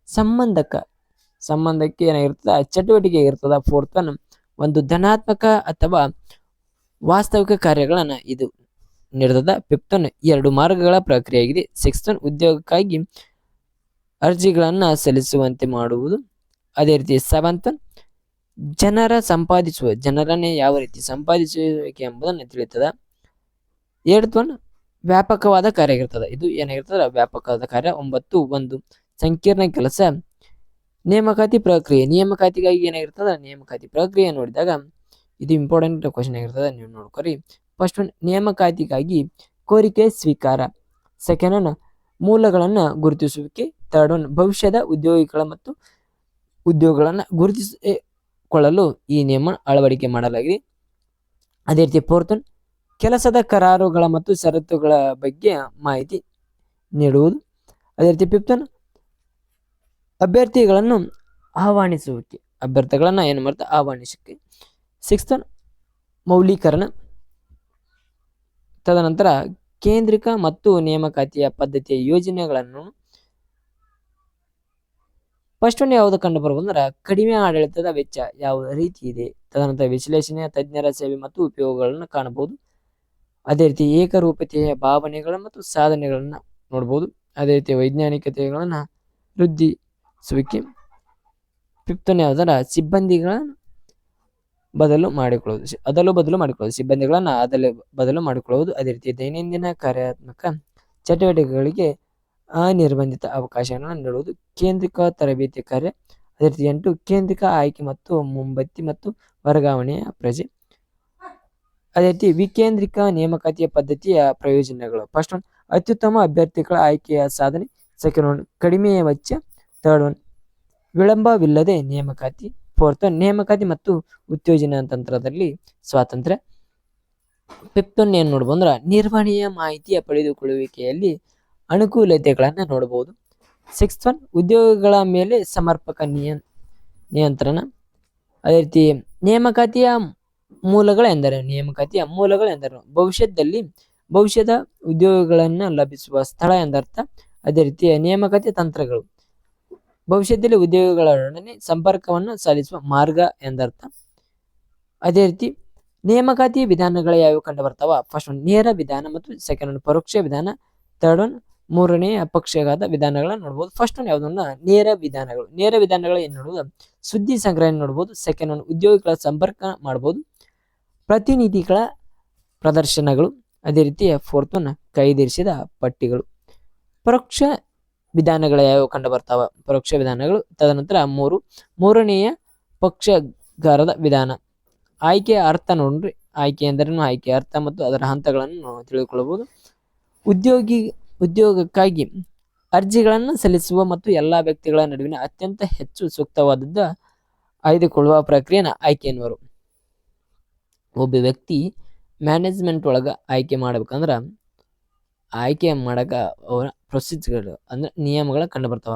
ಸಂಬಂಧಕ್ಕೆ ಏನಾಗಿರ್ತದ, ಚಟುವಟಿಕೆ ಇರ್ತದ. ಫೋರ್ತ್ ಒಂದು ಧನಾತ್ಮಕ ಅಥವಾ ವಾಸ್ತವಿಕ ಕಾರ್ಯಗಳನ್ನ ಇದು ನೀಡುತ್ತದೆ. ಫಿಫ್ತ್ 2 ಮಾರ್ಗಗಳ ಪ್ರಕ್ರಿಯೆಯಾಗಿದೆ. ಸಿಕ್ಸ್ತ್ ಉದ್ಯೋಗಕ್ಕಾಗಿ ಅರ್ಜಿಗಳನ್ನ ಸಲ್ಲಿಸುವಂತೆ ಮಾಡುವುದು. ಅದೇ ರೀತಿ ಸೆವೆಂತ್ ಜನರನ್ನೇ ಯಾವ ರೀತಿ ಸಂಪಾದಿಸುವಿಕೆ ಎಂಬುದನ್ನು ತಿಳಿತದ. ಏಳ್ತ್ ವ್ಯಾಪಕವಾದ ಕಾರ್ಯ ಆಗಿರ್ತದೆ. ಇದು ಏನಾಗಿರ್ತದ, ವ್ಯಾಪಕವಾದ ಕಾರ್ಯ. 9 ಒಂದು ಸಂಕೀರ್ಣ ಕೆಲಸ. ನೇಮಕಾತಿ ಪ್ರಕ್ರಿಯೆ. ನೇಮಕಾತಿಗಾಗಿ ಏನಾಗಿರ್ತದ, ನೇಮಕಾತಿ ಪ್ರಕ್ರಿಯೆ ನೋಡಿದಾಗ ಇದು ಇಂಪಾರ್ಟೆಂಟ್ ಕ್ವಶನ್ ಆಗಿರ್ತದೆ, ನೀವು ನೋಡ್ಕೊರಿ. ಫಸ್ಟ್ ನೇಮಕಾತಿಗಾಗಿ ಕೋರಿಕೆ ಸ್ವೀಕಾರ. ಸೆಕೆಂಡ್ ಮೂಲಗಳನ್ನ ಗುರುತಿಸುವಿಕೆ. ಥರ್ಡ್ ಭವಿಷ್ಯದ ಉದ್ಯೋಗಿಗಳ ಮತ್ತು ಉದ್ಯೋಗಗಳನ್ನ ಗುರುತಿಸಿಕೊಳ್ಳಲು ಈ ನಿಯಮ ಅಳವಡಿಕೆ ಮಾಡಲಾಗಿದೆ. ಅದೇ ರೀತಿ ಫೋರ್ತ್ ಕೆಲಸದ ಕರಾರುಗಳ ಮತ್ತು ಷರತ್ತುಗಳ ಬಗ್ಗೆ ಮಾಹಿತಿ ನೀಡುವುದು. ಅದೇ ರೀತಿ ಫಿಫ್ತ್ ಅಭ್ಯರ್ಥಿಗಳನ್ನು ಆಹ್ವಾನಿಸುವಿಕೆ. ಸಿಕ್ಸ್ತ್ ಮೌಲ್ಯೀಕರಣ. ತದನಂತರ ಕೇಂದ್ರಿಕ ಮತ್ತು ನೇಮಕಾತಿಯ ಪದ್ಧತಿಯ ಯೋಜನೆಗಳನ್ನು. ಫಸ್ಟ್ ಯಾವುದು ಕಂಡು ಬರ್ಬೋದಂದ್ರೆ ಕಡಿಮೆ ಆಡಳಿತದ ವೆಚ್ಚ ಯಾವ ರೀತಿ ಇದೆ. ತದನಂತರ ವಿಶ್ಲೇಷಣೆಯ ತಜ್ಞರ ಸೇವೆ ಮತ್ತು ಉಪಯೋಗಗಳನ್ನು ಕಾಣಬಹುದು. ಅದೇ ರೀತಿ ಏಕರೂಪತೆಯ ಭಾವನೆಗಳ ಮತ್ತು ಸಾಧನೆಗಳನ್ನ ನೋಡ್ಬೋದು. ಅದೇ ರೀತಿ ವೈಜ್ಞಾನಿಕತೆಗಳನ್ನ ವೃದ್ಧಿಸುವಿಕೆ. ಫಿಫ್ತ್ ಯಾವ್ದಾರ ಸಿಬ್ಬಂದಿಗಳ ಬದಲು ಮಾಡಿಕೊಳ್ಳುವುದು ಸಿಬ್ಬಂದಿಗಳನ್ನು ಬದಲು ಮಾಡಿಕೊಳ್ಳುವುದು. ಅದೇ ರೀತಿ ದೈನಂದಿನ ಕಾರ್ಯಾತ್ಮಕ ಚಟುವಟಿಕೆಗಳಿಗೆ ಅನಿರ್ಬಂಧಿತ ಅವಕಾಶಗಳನ್ನು ನೀಡುವುದು ಕೇಂದ್ರಿಕ ತರಬೇತಿ ಕಾರ್ಯ. ಅದೇ ರೀತಿ 8 ಕೇಂದ್ರಿಕ ಆಯ್ಕೆ ಮತ್ತು ಮುಂಬತ್ತಿ ಮತ್ತು ವರ್ಗಾವಣೆಯ ಪ್ರಜೆ. ಅದೇ ರೀತಿ ವಿಕೇಂದ್ರಿಕ ನೇಮಕಾತಿಯ ಪದ್ಧತಿಯ ಪ್ರಯೋಜನಗಳು. ಫಸ್ಟ್ ಒನ್ ಅತ್ಯುತ್ತಮ ಅಭ್ಯರ್ಥಿಗಳ ಆಯ್ಕೆಯ ಸಾಧನೆ. ಸೆಕೆಂಡ್ ಒನ್ ಕಡಿಮೆ ವೆಚ್ಚ. ಥರ್ಡ್ ಒನ್ ವಿಳಂಬವಿಲ್ಲದೆ ನೇಮಕಾತಿ. ಫೋರ್ತ್ ಒನ್ ನೇಮಕಾತಿ ಮತ್ತು ಉತ್ತೇಜನ ತಂತ್ರದಲ್ಲಿ ಸ್ವಾತಂತ್ರ್ಯ. ಫಿಫ್ತ್ ಒನ್ ಏನು ನೋಡ್ಬೋದು ಅಂದ್ರೆ ನಿರ್ವಹಣೆಯ ಮಾಹಿತಿಯ ಪಡೆದುಕೊಳ್ಳುವಿಕೆಯಲ್ಲಿ ಅನುಕೂಲತೆಗಳನ್ನು ನೋಡಬಹುದು. ಸಿಕ್ಸ್ತ್ ಒನ್ ಉದ್ಯೋಗಗಳ ಮೇಲೆ ಸಮರ್ಪಕ ನಿಯಂತ್ರಣ. ಅದೇ ರೀತಿ ನೇಮಕಾತಿಯ ಮೂಲಗಳೆಂದರೆ ಭವಿಷ್ಯದ ಉದ್ಯೋಗಗಳನ್ನು ಲಭಿಸುವ ಸ್ಥಳ ಎಂದರ್ಥ. ಅದೇ ರೀತಿ ನೇಮಕಾತಿ ತಂತ್ರಗಳು ಭವಿಷ್ಯದಲ್ಲಿ ಉದ್ಯೋಗಗಳೊಡನೆ ಸಂಪರ್ಕವನ್ನು ಸಾಧಿಸುವ ಮಾರ್ಗ ಎಂದರ್ಥ. ಅದೇ ರೀತಿ ನೇಮಕಾತಿ ವಿಧಾನಗಳು ಯಾವ್ಯಾವ ಕಂಡು ಬರ್ತಾವ. ಫಸ್ಟ್ ಒನ್ ನೇರ ವಿಧಾನ ಮತ್ತು ಸೆಕೆಂಡ್ ಒನ್ ಪರೋಕ್ಷ ವಿಧಾನ. ಥರ್ಡ್ ಒನ್ ಮೂರನೇ ಪಕ್ಷಘಾತ ವಿಧಾನಗಳನ್ನ ನೋಡ್ಬೋದು. ಫಸ್ಟ್ ಒನ್ ಯಾವ್ದನ್ನ ನೇರ ವಿಧಾನಗಳು ಏನ್ ನೋಡ್ಬೋದು, ಸುದ್ದಿ ಸಂಗ್ರಹಣೆ ನೋಡ್ಬೋದು. ಸೆಕೆಂಡ್ ಒನ್ ಉದ್ಯೋಗಿಗಳ ಸಂಪರ್ಕ ಮಾಡ್ಬೋದು, ಪ್ರತಿನಿಧಿಗಳ ಪ್ರದರ್ಶನಗಳು. ಅದೇ ರೀತಿ ಫೋರ್ತ್ ಒನ್ ಕೈದಿರಿಸಿದ ಪಟ್ಟಿಗಳು. ಪರೋಕ್ಷ ವಿಧಾನಗಳು ಯಾವ ಕಂಡು ಬರ್ತಾವ, ಪರೋಕ್ಷ ವಿಧಾನಗಳು. ತದನಂತರ ಮೂರನೆಯ ಪಕ್ಷಗಾರದ ವಿಧಾನ. ಆಯ್ಕೆಯ ಅರ್ಥ ನೋಡ್ರಿ, ಆಯ್ಕೆ ಎಂದರೇನು, ಆಯ್ಕೆಯ ಅರ್ಥ ಮತ್ತು ಅದರ ಹಂತಗಳನ್ನು ತಿಳಿದುಕೊಳ್ಳಬಹುದು. ಉದ್ಯೋಗಕ್ಕಾಗಿ ಅರ್ಜಿಗಳನ್ನು ಸಲ್ಲಿಸುವ ಮತ್ತು ಎಲ್ಲಾ ವ್ಯಕ್ತಿಗಳ ನಡುವಿನ ಅತ್ಯಂತ ಹೆಚ್ಚು ಸೂಕ್ತವಾದದ್ದು ಆಯ್ದುಕೊಳ್ಳುವ ಪ್ರಕ್ರಿಯೆನ ಆಯ್ಕೆ ಎನ್ನುವರು. ಒಬ್ಬ ವ್ಯಕ್ತಿ ಮ್ಯಾನೇಜ್ಮೆಂಟ್ ಒಳಗ ಆಯ್ಕೆ ಮಾಡ್ಬೇಕಂದ್ರ ಆಯ್ಕೆ ಮಾಡಕ ಅವರ ಪ್ರೊಸೀಜರ್ಗಳು ಅಂದ್ರೆ ನಿಯಮಗಳ ಕಂಡು ಬರ್ತಾವ.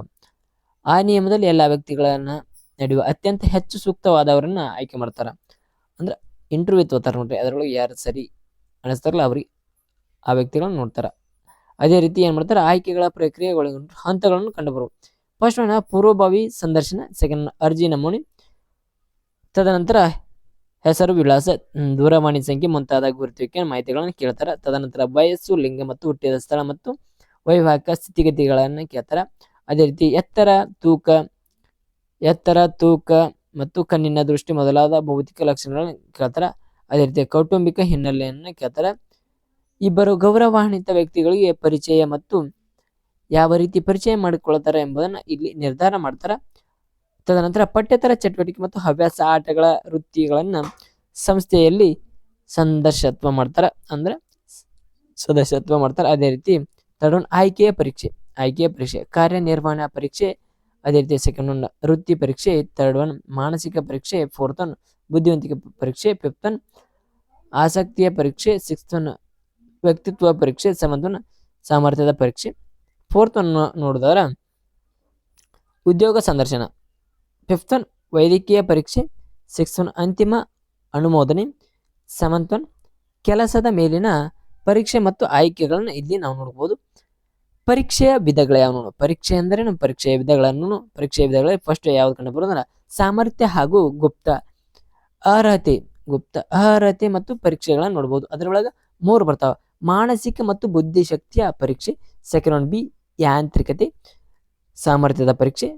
ಆ ನಿಯಮದಲ್ಲಿ ಎಲ್ಲ ವ್ಯಕ್ತಿಗಳನ್ನ ನಡೆಯುವ ಅತ್ಯಂತ ಹೆಚ್ಚು ಸೂಕ್ತವಾದವರನ್ನ ಆಯ್ಕೆ ಮಾಡ್ತಾರ. ಅಂದ್ರೆ ಇಂಟರ್ವ್ಯೂ ತೋತಾರ ನೋಡ್ರಿ, ಅದರೊಳಗೆ ಯಾರು ಸರಿ ಅನಿಸ್ತಾರಲ್ಲ ಅವ್ರಿಗೆ ಆ ವ್ಯಕ್ತಿಗಳನ್ನ ನೋಡ್ತಾರ. ಅದೇ ರೀತಿ ಏನ್ ಮಾಡ್ತಾರೆ, ಆಯ್ಕೆಗಳ ಪ್ರಕ್ರಿಯೆಗಳು ಹಂತಗಳನ್ನು ಕಂಡುಬರುವ. ಫಸ್ಟ್ ಒನ್ ಪೂರ್ವಭಾವಿ ಸಂದರ್ಶನ. ಸೆಕೆಂಡ್ ಅರ್ಜಿ ನಮೂನೆ. ತದನಂತರ ಹೆಸರು, ವಿಳಾಸ, ದೂರವಾಣಿ ಸಂಖ್ಯೆ ಮುಂತಾದ ಗುರುತಿಕೆ ಮಾಹಿತಿಗಳನ್ನು ಕೇಳ್ತಾರ. ತದನಂತರ ವಯಸ್ಸು, ಲಿಂಗ ಮತ್ತು ಹುಟ್ಟಿದ ಸ್ಥಳ ಮತ್ತು ವೈವಾಹಿಕ ಸ್ಥಿತಿಗತಿಗಳನ್ನ ಕೇಳ್ತಾರ. ಅದೇ ರೀತಿ ಎತ್ತರ, ತೂಕ ಮತ್ತು ಕಣ್ಣಿನ ದೃಷ್ಟಿ ಮೊದಲಾದ ಭೌತಿಕ ಲಕ್ಷಣಗಳನ್ನ ಕೇಳ್ತಾರ. ಅದೇ ರೀತಿ ಕೌಟುಂಬಿಕ ಹಿನ್ನೆಲೆಯನ್ನ ಕೇಳ್ತಾರ. ಇಬ್ಬರು ಗೌರವಾನ್ವಿತ ವ್ಯಕ್ತಿಗಳಿಗೆ ಪರಿಚಯ ಮತ್ತು ಯಾವ ರೀತಿ ಪರಿಚಯ ಮಾಡಿಕೊಳ್ತಾರ ಎಂಬುದನ್ನ ಇಲ್ಲಿ ನಿರ್ಧಾರ ಮಾಡ್ತಾರ. ತದನಂತರ ಪಠ್ಯೇತರ ಚಟುವಟಿಕೆ ಮತ್ತು ಹವ್ಯಾಸ, ಆಟಗಳ ವೃತ್ತಿಗಳನ್ನ ಸಂಸ್ಥೆಯಲ್ಲಿ ಸದಸ್ಯತ್ವ ಮಾಡ್ತಾರ. ಅದೇ ರೀತಿ ಥರ್ಡ್ ಒನ್ ಆಯ್ಕೆಯ ಪರೀಕ್ಷೆ, ಕಾರ್ಯನಿರ್ವಹಣಾ ಪರೀಕ್ಷೆ. ಅದೇ ರೀತಿ ಸೆಕೆಂಡ್ ಒನ್ ವೃತ್ತಿ ಪರೀಕ್ಷೆ. ಥರ್ಡ್ ಒನ್ ಮಾನಸಿಕ ಪರೀಕ್ಷೆ. ಫೋರ್ತ್ ಒನ್ ಬುದ್ಧಿವಂತಿಕೆ ಪರೀಕ್ಷೆ. ಫಿಫ್ತ್ ಒನ್ ಆಸಕ್ತಿಯ ಪರೀಕ್ಷೆ. ಸಿಕ್ಸ್ತ್ ಒನ್ ವ್ಯಕ್ತಿತ್ವ ಪರೀಕ್ಷೆ. ಸೆವೆಂತ್ ಒನ್ ಸಾಮರ್ಥ್ಯದ ಪರೀಕ್ಷೆ. ಫೋರ್ತ್ ಒನ್ ನೋಡಿದವರ ಉದ್ಯೋಗ ಸಂದರ್ಶನ. ಫಿಫ್ತ್ ಒನ್ ವೈದ್ಯಕೀಯ ಪರೀಕ್ಷೆ. ಸಿಕ್ಸ್ತ್ ಒನ್ ಅಂತಿಮ ಅನುಮೋದನೆ. ಸೆವೆಂತ್ ಒನ್ ಕೆಲಸದ ಮೇಲಿನ ಪರೀಕ್ಷೆ ಮತ್ತು ಆಯ್ಕೆಗಳನ್ನ ಇಲ್ಲಿ ನಾವು ನೋಡ್ಬೋದು. ಪರೀಕ್ಷೆಯ ವಿಧಗಳು ಯಾವ ನೋಡು, ಪರೀಕ್ಷೆ ಅಂದ್ರೇನು, ಪರೀಕ್ಷೆಯ ವಿಧಗಳನ್ನು ಫಸ್ಟ್ ಯಾವ್ದು ಕಂಡು ಬರೋದ್ರ ಸಾಮರ್ಥ್ಯ ಹಾಗೂ ಗುಪ್ತ ಅರ್ಹತೆ ಮತ್ತು ಪರೀಕ್ಷೆಗಳನ್ನ ನೋಡ್ಬೋದು. ಅದರೊಳಗ 3 ಬರ್ತಾವ. ಮಾನಸಿಕ ಮತ್ತು ಬುದ್ಧಿಶಕ್ತಿಯ ಪರೀಕ್ಷೆ. ಸೆಕೆಂಡ್ ಒನ್ ಬಿ ಯಾಂತ್ರಿಕತೆ ಸಾಮರ್ಥ್ಯದ ಪರೀಕ್ಷೆ.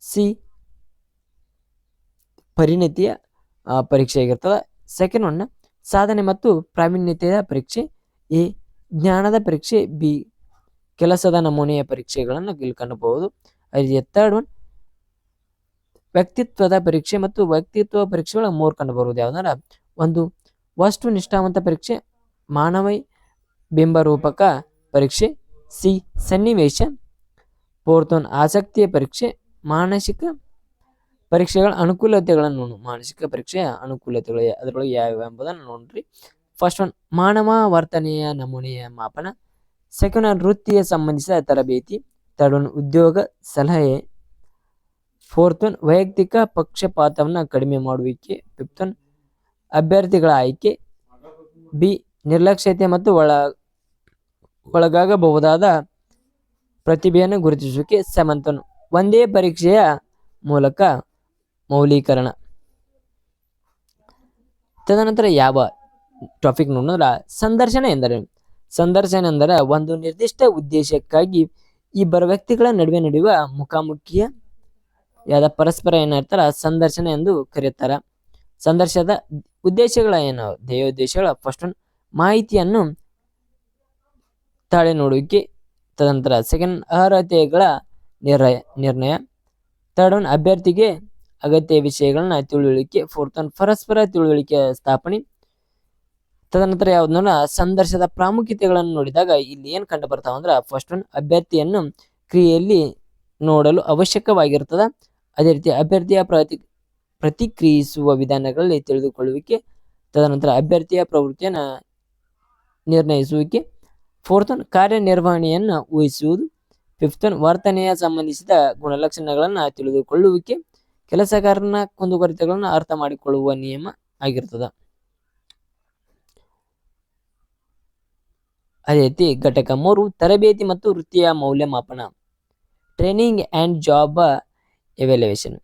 ಸಿ ಪರಿಣತಿಯ ಪರೀಕ್ಷೆ ಆಗಿರ್ತದ. ಸೆಕೆಂಡ್ ಒನ್ ಸಾಧನೆ ಮತ್ತು ಪ್ರಾವೀಣ್ಯತೆಯ ಪರೀಕ್ಷೆ. ಎ ಜ್ಞಾನದ ಪರೀಕ್ಷೆ. ಬಿ ಕೆಲಸದ ನಮೂನೆಯ ಪರೀಕ್ಷೆಗಳನ್ನು ಇಲ್ಲಿ ಕಾಣಬಹುದು. ಅದೇ ಥರ್ಡ್ ಒನ್ ವ್ಯಕ್ತಿತ್ವದ ಪರೀಕ್ಷೆ ಮತ್ತು ವ್ಯಕ್ತಿತ್ವ ಪರೀಕ್ಷೆಗಳ 3 ಕಂಡು ಬರುವುದು. ಯಾವ್ದಾರ ಒಂದು ವಸ್ತು ನಿಷ್ಠಾವಂತ ಪರೀಕ್ಷೆ, ಮಾನವೀಯ ಬಿಂಬರೂಪಕ ಪರೀಕ್ಷೆ. ಸಿ ಸನ್ನಿವೇಶ. ಫೋರ್ತ್ ಒನ್ ಆಸಕ್ತಿಯ ಪರೀಕ್ಷೆ. ಮಾನಸಿಕ ಪರೀಕ್ಷೆಗಳ ಅನುಕೂಲತೆಗಳನ್ನು ಮಾನಸಿಕ ಪರೀಕ್ಷೆಯ ಅನುಕೂಲತೆಗಳು ಅದರೊಳಗೆ ಯಾವ್ಯಾವ ಎಂಬುದನ್ನು ನೋಡ್ರಿ. ಫಸ್ಟ್ ಒನ್ ಮಾನವ ವರ್ತನೆಯ ನಮೂನೆಯ ಮಾಪನ. ಸೆಕೆಂಡ್ ಒನ್ ವೃತ್ತಿಯ ಸಂಬಂಧಿಸಿದ ತರಬೇತಿ. ಥರ್ಡ್ ಒನ್ ಉದ್ಯೋಗ ಸಲಹೆ. ಫೋರ್ತ್ ಒನ್ ವೈಯಕ್ತಿಕ ಪಕ್ಷಪಾತವನ್ನು ಕಡಿಮೆ ಮಾಡುವಿಕೆ. ಫಿಫ್ತ್ ಒನ್ ಅಭ್ಯರ್ಥಿಗಳ ಆಯ್ಕೆ. ಬಿ ನಿರ್ಲಕ್ಷ್ಯತೆ ಮತ್ತು ಒಳಗಾಗಬಹುದಾದ ಪ್ರತಿಭೆಯನ್ನು ಗುರುತಿಸುವಿಕೆ. ಸೆವೆಂತ್ ಒನ್ ಒಂದೇ ಪರೀಕ್ಷೆಯ ಮೂಲಕ ಮೌಲ್ಯೀಕರಣ. ತದನಂತರ ಯಾವ ಟಾಪಿಕ್ ನೋಡಿದ್ರ ಸಂದರ್ಶನ ಎಂದರೆ ಒಂದು ನಿರ್ದಿಷ್ಟ ಉದ್ದೇಶಕ್ಕಾಗಿ ಇಬ್ಬರು ವ್ಯಕ್ತಿಗಳ ನಡುವೆ ನಡೆಯುವ ಮುಖಾಮುಖಿಯ ಪರಸ್ಪರ ಏನಿರ್ತಾರ ಸಂದರ್ಶನ ಎಂದು ಕರೆಯುತ್ತಾರ. ಸಂದರ್ಶನದ ಉದ್ದೇಶಗಳ ಏನು, ಧ್ಯೇಯೋದ್ದೇಶಗಳ ಫಸ್ಟ್ ಒನ್ ಮಾಹಿತಿಯನ್ನು ತಾಳೆ ನೋಡುವಿಕೆ, ತದನಂತರ ಸೆಕೆಂಡ್ ಅರ್ಹತೆಗಳ ನಿರ್ಣಯ, ಥರ್ಡ್ ಒನ್ ಅಭ್ಯರ್ಥಿಗೆ ಅಗತ್ಯ ವಿಷಯಗಳನ್ನ ತಿಳುವಳಿಕೆ, ಫೋರ್ತ್ ಒನ್ ಪರಸ್ಪರ ತಿಳುವಳಿಕೆ ಸ್ಥಾಪನೆ, ತದನಂತರ ಯಾವ್ದು ಸಂದರ್ಶನದ ಪ್ರಾಮುಖ್ಯತೆಗಳನ್ನು ನೋಡಿದಾಗ ಇಲ್ಲಿ ಏನ್ ಕಂಡು ಬರ್ತಾವ ಅಂದ್ರ ಫಸ್ಟ್ ಒನ್ ಅಭ್ಯರ್ಥಿಯನ್ನು ಕ್ರಿಯೆಯಲ್ಲಿ ನೋಡಲು ಅವಶ್ಯಕವಾಗಿರ್ತದ, ಅದೇ ರೀತಿ ಅಭ್ಯರ್ಥಿಯ ಪ್ರತಿಕ್ರಿಯಿಸುವ ವಿಧಾನಗಳಲ್ಲಿ ತಿಳಿದುಕೊಳ್ಳುವಿಕೆ, ತದನಂತರ ಅಭ್ಯರ್ಥಿಯ ಪ್ರವೃತ್ತಿಯನ್ನ ನಿರ್ಣಯಿಸುವಿಕೆ, ಫೋರ್ತ್ ಒನ್ ಕಾರ್ಯನಿರ್ವಹಣೆಯನ್ನು ಊಹಿಸುವುದು, ಫಿಫ್ತ್ ಒನ್ ವರ್ತನೆಯ ಸಂಬಂಧಿಸಿದ ಗುಣಲಕ್ಷಣಗಳನ್ನ ತಿಳಿದುಕೊಳ್ಳುವಿಕೆ, ಕೆಲಸಗಾರನ ಕುಂದುಕೊರತೆಗಳನ್ನು ಅರ್ಥ ಮಾಡಿಕೊಳ್ಳುವ ನಿಯಮ ಆಗಿರ್ತದ. ಅದೇ ರೀತಿ ಘಟಕ 3 ತರಬೇತಿ ಮತ್ತು ವೃತ್ತಿಯ ಮೌಲ್ಯಮಾಪನ, ಟ್ರೈನಿಂಗ್ ಆ್ಯಂಡ್ ಜಾಬ್ ಎವ್ಯಾಲ್ಯೂಯೇಷನ್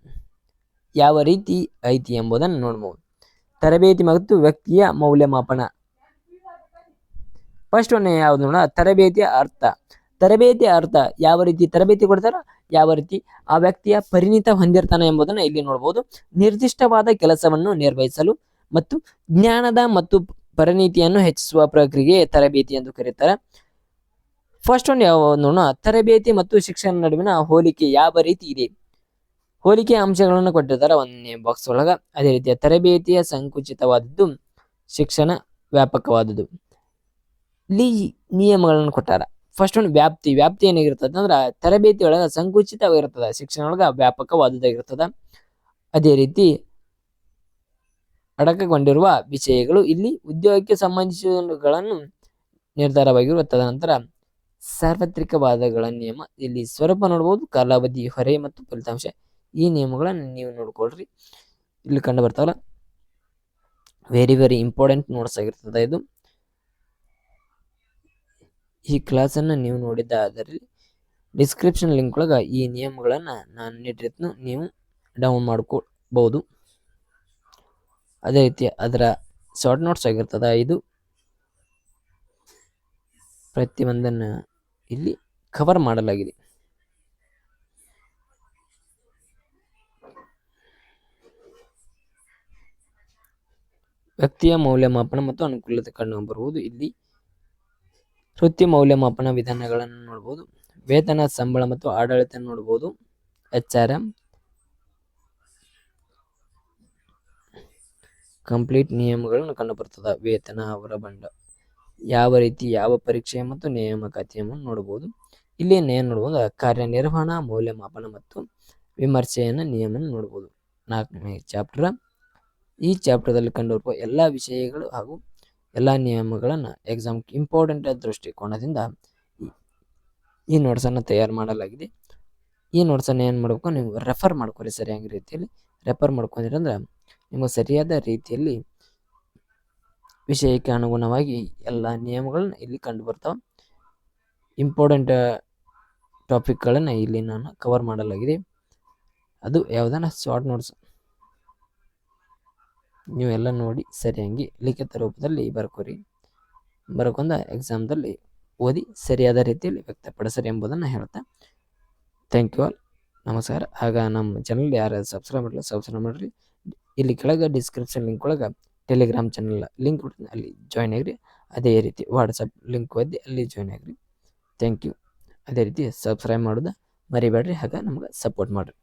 ಯಾವ ರೀತಿ ಐತಿ ಎಂಬುದನ್ನು ನೋಡಬಹುದು. ತರಬೇತಿ ಮತ್ತು ವ್ಯಕ್ತಿಯ ಮೌಲ್ಯಮಾಪನ. ಫಸ್ಟ್ ಒನ್ ಯಾವ್ದು ನೋಡ, ತರಬೇತಿಯ ಅರ್ಥ. ತರಬೇತಿಯ ಅರ್ಥ ಯಾವ ರೀತಿ ತರಬೇತಿ ಕೊಡ್ತಾರ, ಯಾವ ರೀತಿ ಆ ವ್ಯಕ್ತಿಯ ಪರಿಣಿತ ಹೊಂದಿರ್ತಾನೆ ಎಂಬುದನ್ನು ಇಲ್ಲಿ ನೋಡಬಹುದು. ನಿರ್ದಿಷ್ಟವಾದ ಕೆಲಸವನ್ನು ನಿರ್ವಹಿಸಲು ಮತ್ತು ಜ್ಞಾನದ ಮತ್ತು ಪರಿಣಿತಿಯನ್ನು ಹೆಚ್ಚಿಸುವ ಪ್ರಕ್ರಿಯೆ ತರಬೇತಿ ಎಂದು ಕರೀತಾರೆ. ಫಸ್ಟ್ ಒನ್ ಯಾವ ತರಬೇತಿ ಮತ್ತು ಶಿಕ್ಷಣ ನಡುವಿನ ಹೋಲಿಕೆ ಯಾವ ರೀತಿ ಇದೆ. ಹೋಲಿಕೆ ಅಂಶಗಳನ್ನು ಕೊಟ್ಟಿರ್ತಾರೆ ಒಂದನೇ ಬಾಕ್ಸ್ ಒಳಗ. ಅದೇ ರೀತಿಯ ತರಬೇತಿಯ ಸಂಕುಚಿತವಾದದ್ದು, ಶಿಕ್ಷಣ ವ್ಯಾಪಕವಾದದ್ದು. ಇಲ್ಲಿ ನಿಯಮಗಳನ್ನು ಕೊಟ್ಟಾರ. ಫಸ್ಟ್ ಒನ್ ವ್ಯಾಪ್ತಿ. ವ್ಯಾಪ್ತಿ ಏನಾಗಿರ್ತದ ಅಂದ್ರ ತರಬೇತಿ ಒಳಗ ಸಂಕುಚಿತವಾಗಿರ್ತದ, ಶಿಕ್ಷಣ ಒಳಗ ವ್ಯಾಪಕವಾದದ್ದಾಗಿರ್ತದ. ಅದೇ ರೀತಿ ಅಡಕಗೊಂಡಿರುವ ವಿಷಯಗಳು ಇಲ್ಲಿ ಉದ್ಯೋಗಕ್ಕೆ ಸಂಬಂಧಿಸಿದಗಳನ್ನು ನಿರ್ಧಾರವಾಗಿರುವ. ತದನಂತರ ಸಾರ್ವತ್ರಿಕವಾದಗಳ ನಿಯಮ. ಇಲ್ಲಿ ಸ್ವರೂಪ ನೋಡ್ಬೋದು, ಕಾಲಾವಧಿ, ಹೊರೆ ಮತ್ತು ಫಲಿತಾಂಶ. ಈ ನಿಯಮಗಳನ್ನು ನೀವು ನೋಡ್ಕೊಳ್ರಿ, ಇಲ್ಲಿ ಕಂಡು ಬರ್ತಾವಲ್ಲ. ವೆರಿ ವೆರಿ ಇಂಪಾರ್ಟೆಂಟ್ ನೋಟ್ಸ್ ಆಗಿರ್ತದ ಇದು. ಈ ಕ್ಲಾಸನ್ನು ನೀವು ನೋಡಿದ್ದ ಅದರಲ್ಲಿ ಡಿಸ್ಕ್ರಿಪ್ಷನ್ ಲಿಂಕ್ ಒಳಗೆ ಈ ನಿಯಮಗಳನ್ನು ನಾನು ನೀಡಿರ್ತೀನಿ, ನೀವು ಡೌನ್ ಮಾಡ್ಕೋಬಹುದು. ಅದೇ ರೀತಿ ಅದರ ಶಾರ್ಟ್ ನೋಟ್ಸ್ ಆಗಿರ್ತದ. ಇದು ಪ್ರತಿಯೊಂದನ್ನು ಇಲ್ಲಿ ಕವರ್ ಮಾಡಲಾಗಿದೆ. ವ್ಯಕ್ತಿಯ ಮೌಲ್ಯಮಾಪನ ಮತ್ತು ಅನುಕೂಲತೆ ಕಂಡು ಬರುವುದು. ಇಲ್ಲಿ ವೃತ್ತಿ ಮೌಲ್ಯಮಾಪನ ವಿಧಾನಗಳನ್ನು ನೋಡಬಹುದು. ವೇತನ, ಸಂಬಳ ಮತ್ತು ಆಡಳಿತ ನೋಡಬಹುದು. HRM ಕಂಪ್ಲೀಟ್ ನಿಯಮಗಳನ್ನು ಕಂಡು ಬರ್ತದ. ವೇತನ, ಹೊರಬಂಡ ಯಾವ ರೀತಿ, ಯಾವ ಪರೀಕ್ಷೆ ಮತ್ತು ನೇಮಕಾತಿಯನ್ನು ನೋಡಬಹುದು. ಇಲ್ಲಿ ಏನು ನೋಡಬಹುದು, ಕಾರ್ಯನಿರ್ವಹಣಾ ಮೌಲ್ಯಮಾಪನ ಮತ್ತು ವಿಮರ್ಶೆಯನ್ನು ನಿಯಮ ನೋಡಬಹುದು. 4ನೇ ಚಾಪ್ಟರ್. ಈ ಚಾಪ್ಟರ್ದಲ್ಲಿ ಕಂಡುಬರುವ ಎಲ್ಲ ವಿಷಯಗಳು ಹಾಗೂ ಎಲ್ಲ ನಿಯಮಗಳನ್ನು ಎಕ್ಸಾಮ್ ಇಂಪಾರ್ಟೆಂಟ್ ದೃಷ್ಟಿಕೋನದಿಂದ ಈ ನೋಟ್ಸನ್ನು ತಯಾರು ಮಾಡಲಾಗಿದೆ. ಈ ನೋಟ್ಸನ್ನು ಏನು ಮಾಡಬೇಕು, ನೀವು ರೆಫರ್ ಮಾಡ್ಕೊರಿ. ಸರಿಯಾಗಿ ರೀತಿಯಲ್ಲಿ ರೆಫರ್ ಮಾಡ್ಕೊಂಡಿರಂದ್ರೆ ನಿಮಗೆ ಸರಿಯಾದ ರೀತಿಯಲ್ಲಿ ವಿಷಯಕ್ಕೆ ಅನುಗುಣವಾಗಿ ಎಲ್ಲ ನಿಯಮಗಳನ್ನ ಇಲ್ಲಿ ಕಂಡು ಬರ್ತಾವೆ. ಇಂಪಾರ್ಟೆಂಟ್ ಟಾಪಿಕ್ಗಳನ್ನು ಇಲ್ಲಿ ನಾನು ಕವರ್ ಮಾಡಲಾಗಿದೆ. ಅದು ಯಾವುದನ್ನ ಶಾರ್ಟ್ ನೋಟ್ಸ್ ನೀವೆಲ್ಲ ನೋಡಿ ಸರಿಯಾಗಿ ಲಿಖಿತ ರೂಪದಲ್ಲಿ ಬರ್ಕೋರಿ. ಬರ್ಕೊಂಡ ಎಕ್ಸಾಮ್ದಲ್ಲಿ ಓದಿ ಸರಿಯಾದ ರೀತಿಯಲ್ಲಿ ವ್ಯಕ್ತಪಡಿಸರಿ ಎಂಬುದನ್ನು ಹೇಳ್ತಾ ಥ್ಯಾಂಕ್ ಯು ಆಲ್. ನಮಸ್ಕಾರ. ಆಗ ನಮ್ಮ ಚಾನಲ್ ಯಾರು ಸಬ್ಸ್ಕ್ರೈಬ್ ಮಾಡಲಿ ಸಬ್ಸ್ಕ್ರೈಬ್ ಮಾಡಿರಿ. ಇಲ್ಲಿ ಕೆಳಗೆ ಡಿಸ್ಕ್ರಿಪ್ಷನ್ ಲಿಂಕ್ ಒಳಗೆ ಟೆಲಿಗ್ರಾಮ್ ಚಾನಲ್ ಲಿಂಕ್ ಕೊಡ್ತೀನಿ, ಅಲ್ಲಿ ಜಾಯ್ನ್ ಆಗಿರಿ. ಅದೇ ರೀತಿ ವಾಟ್ಸಪ್ ಲಿಂಕ್ ಒದ್ದಿ ಅಲ್ಲಿ ಜಾಯ್ನ್ ಆಗಿರಿ. Thank you. ಅದೇ ರೀತಿ ಸಬ್ಸ್ಕ್ರೈಬ್ ಮಾಡೋದು ಮರಿಬೇಡ್ರಿ, ಆಗ ನಮ್ಗೆ ಸಪೋರ್ಟ್ ಮಾಡಿರಿ.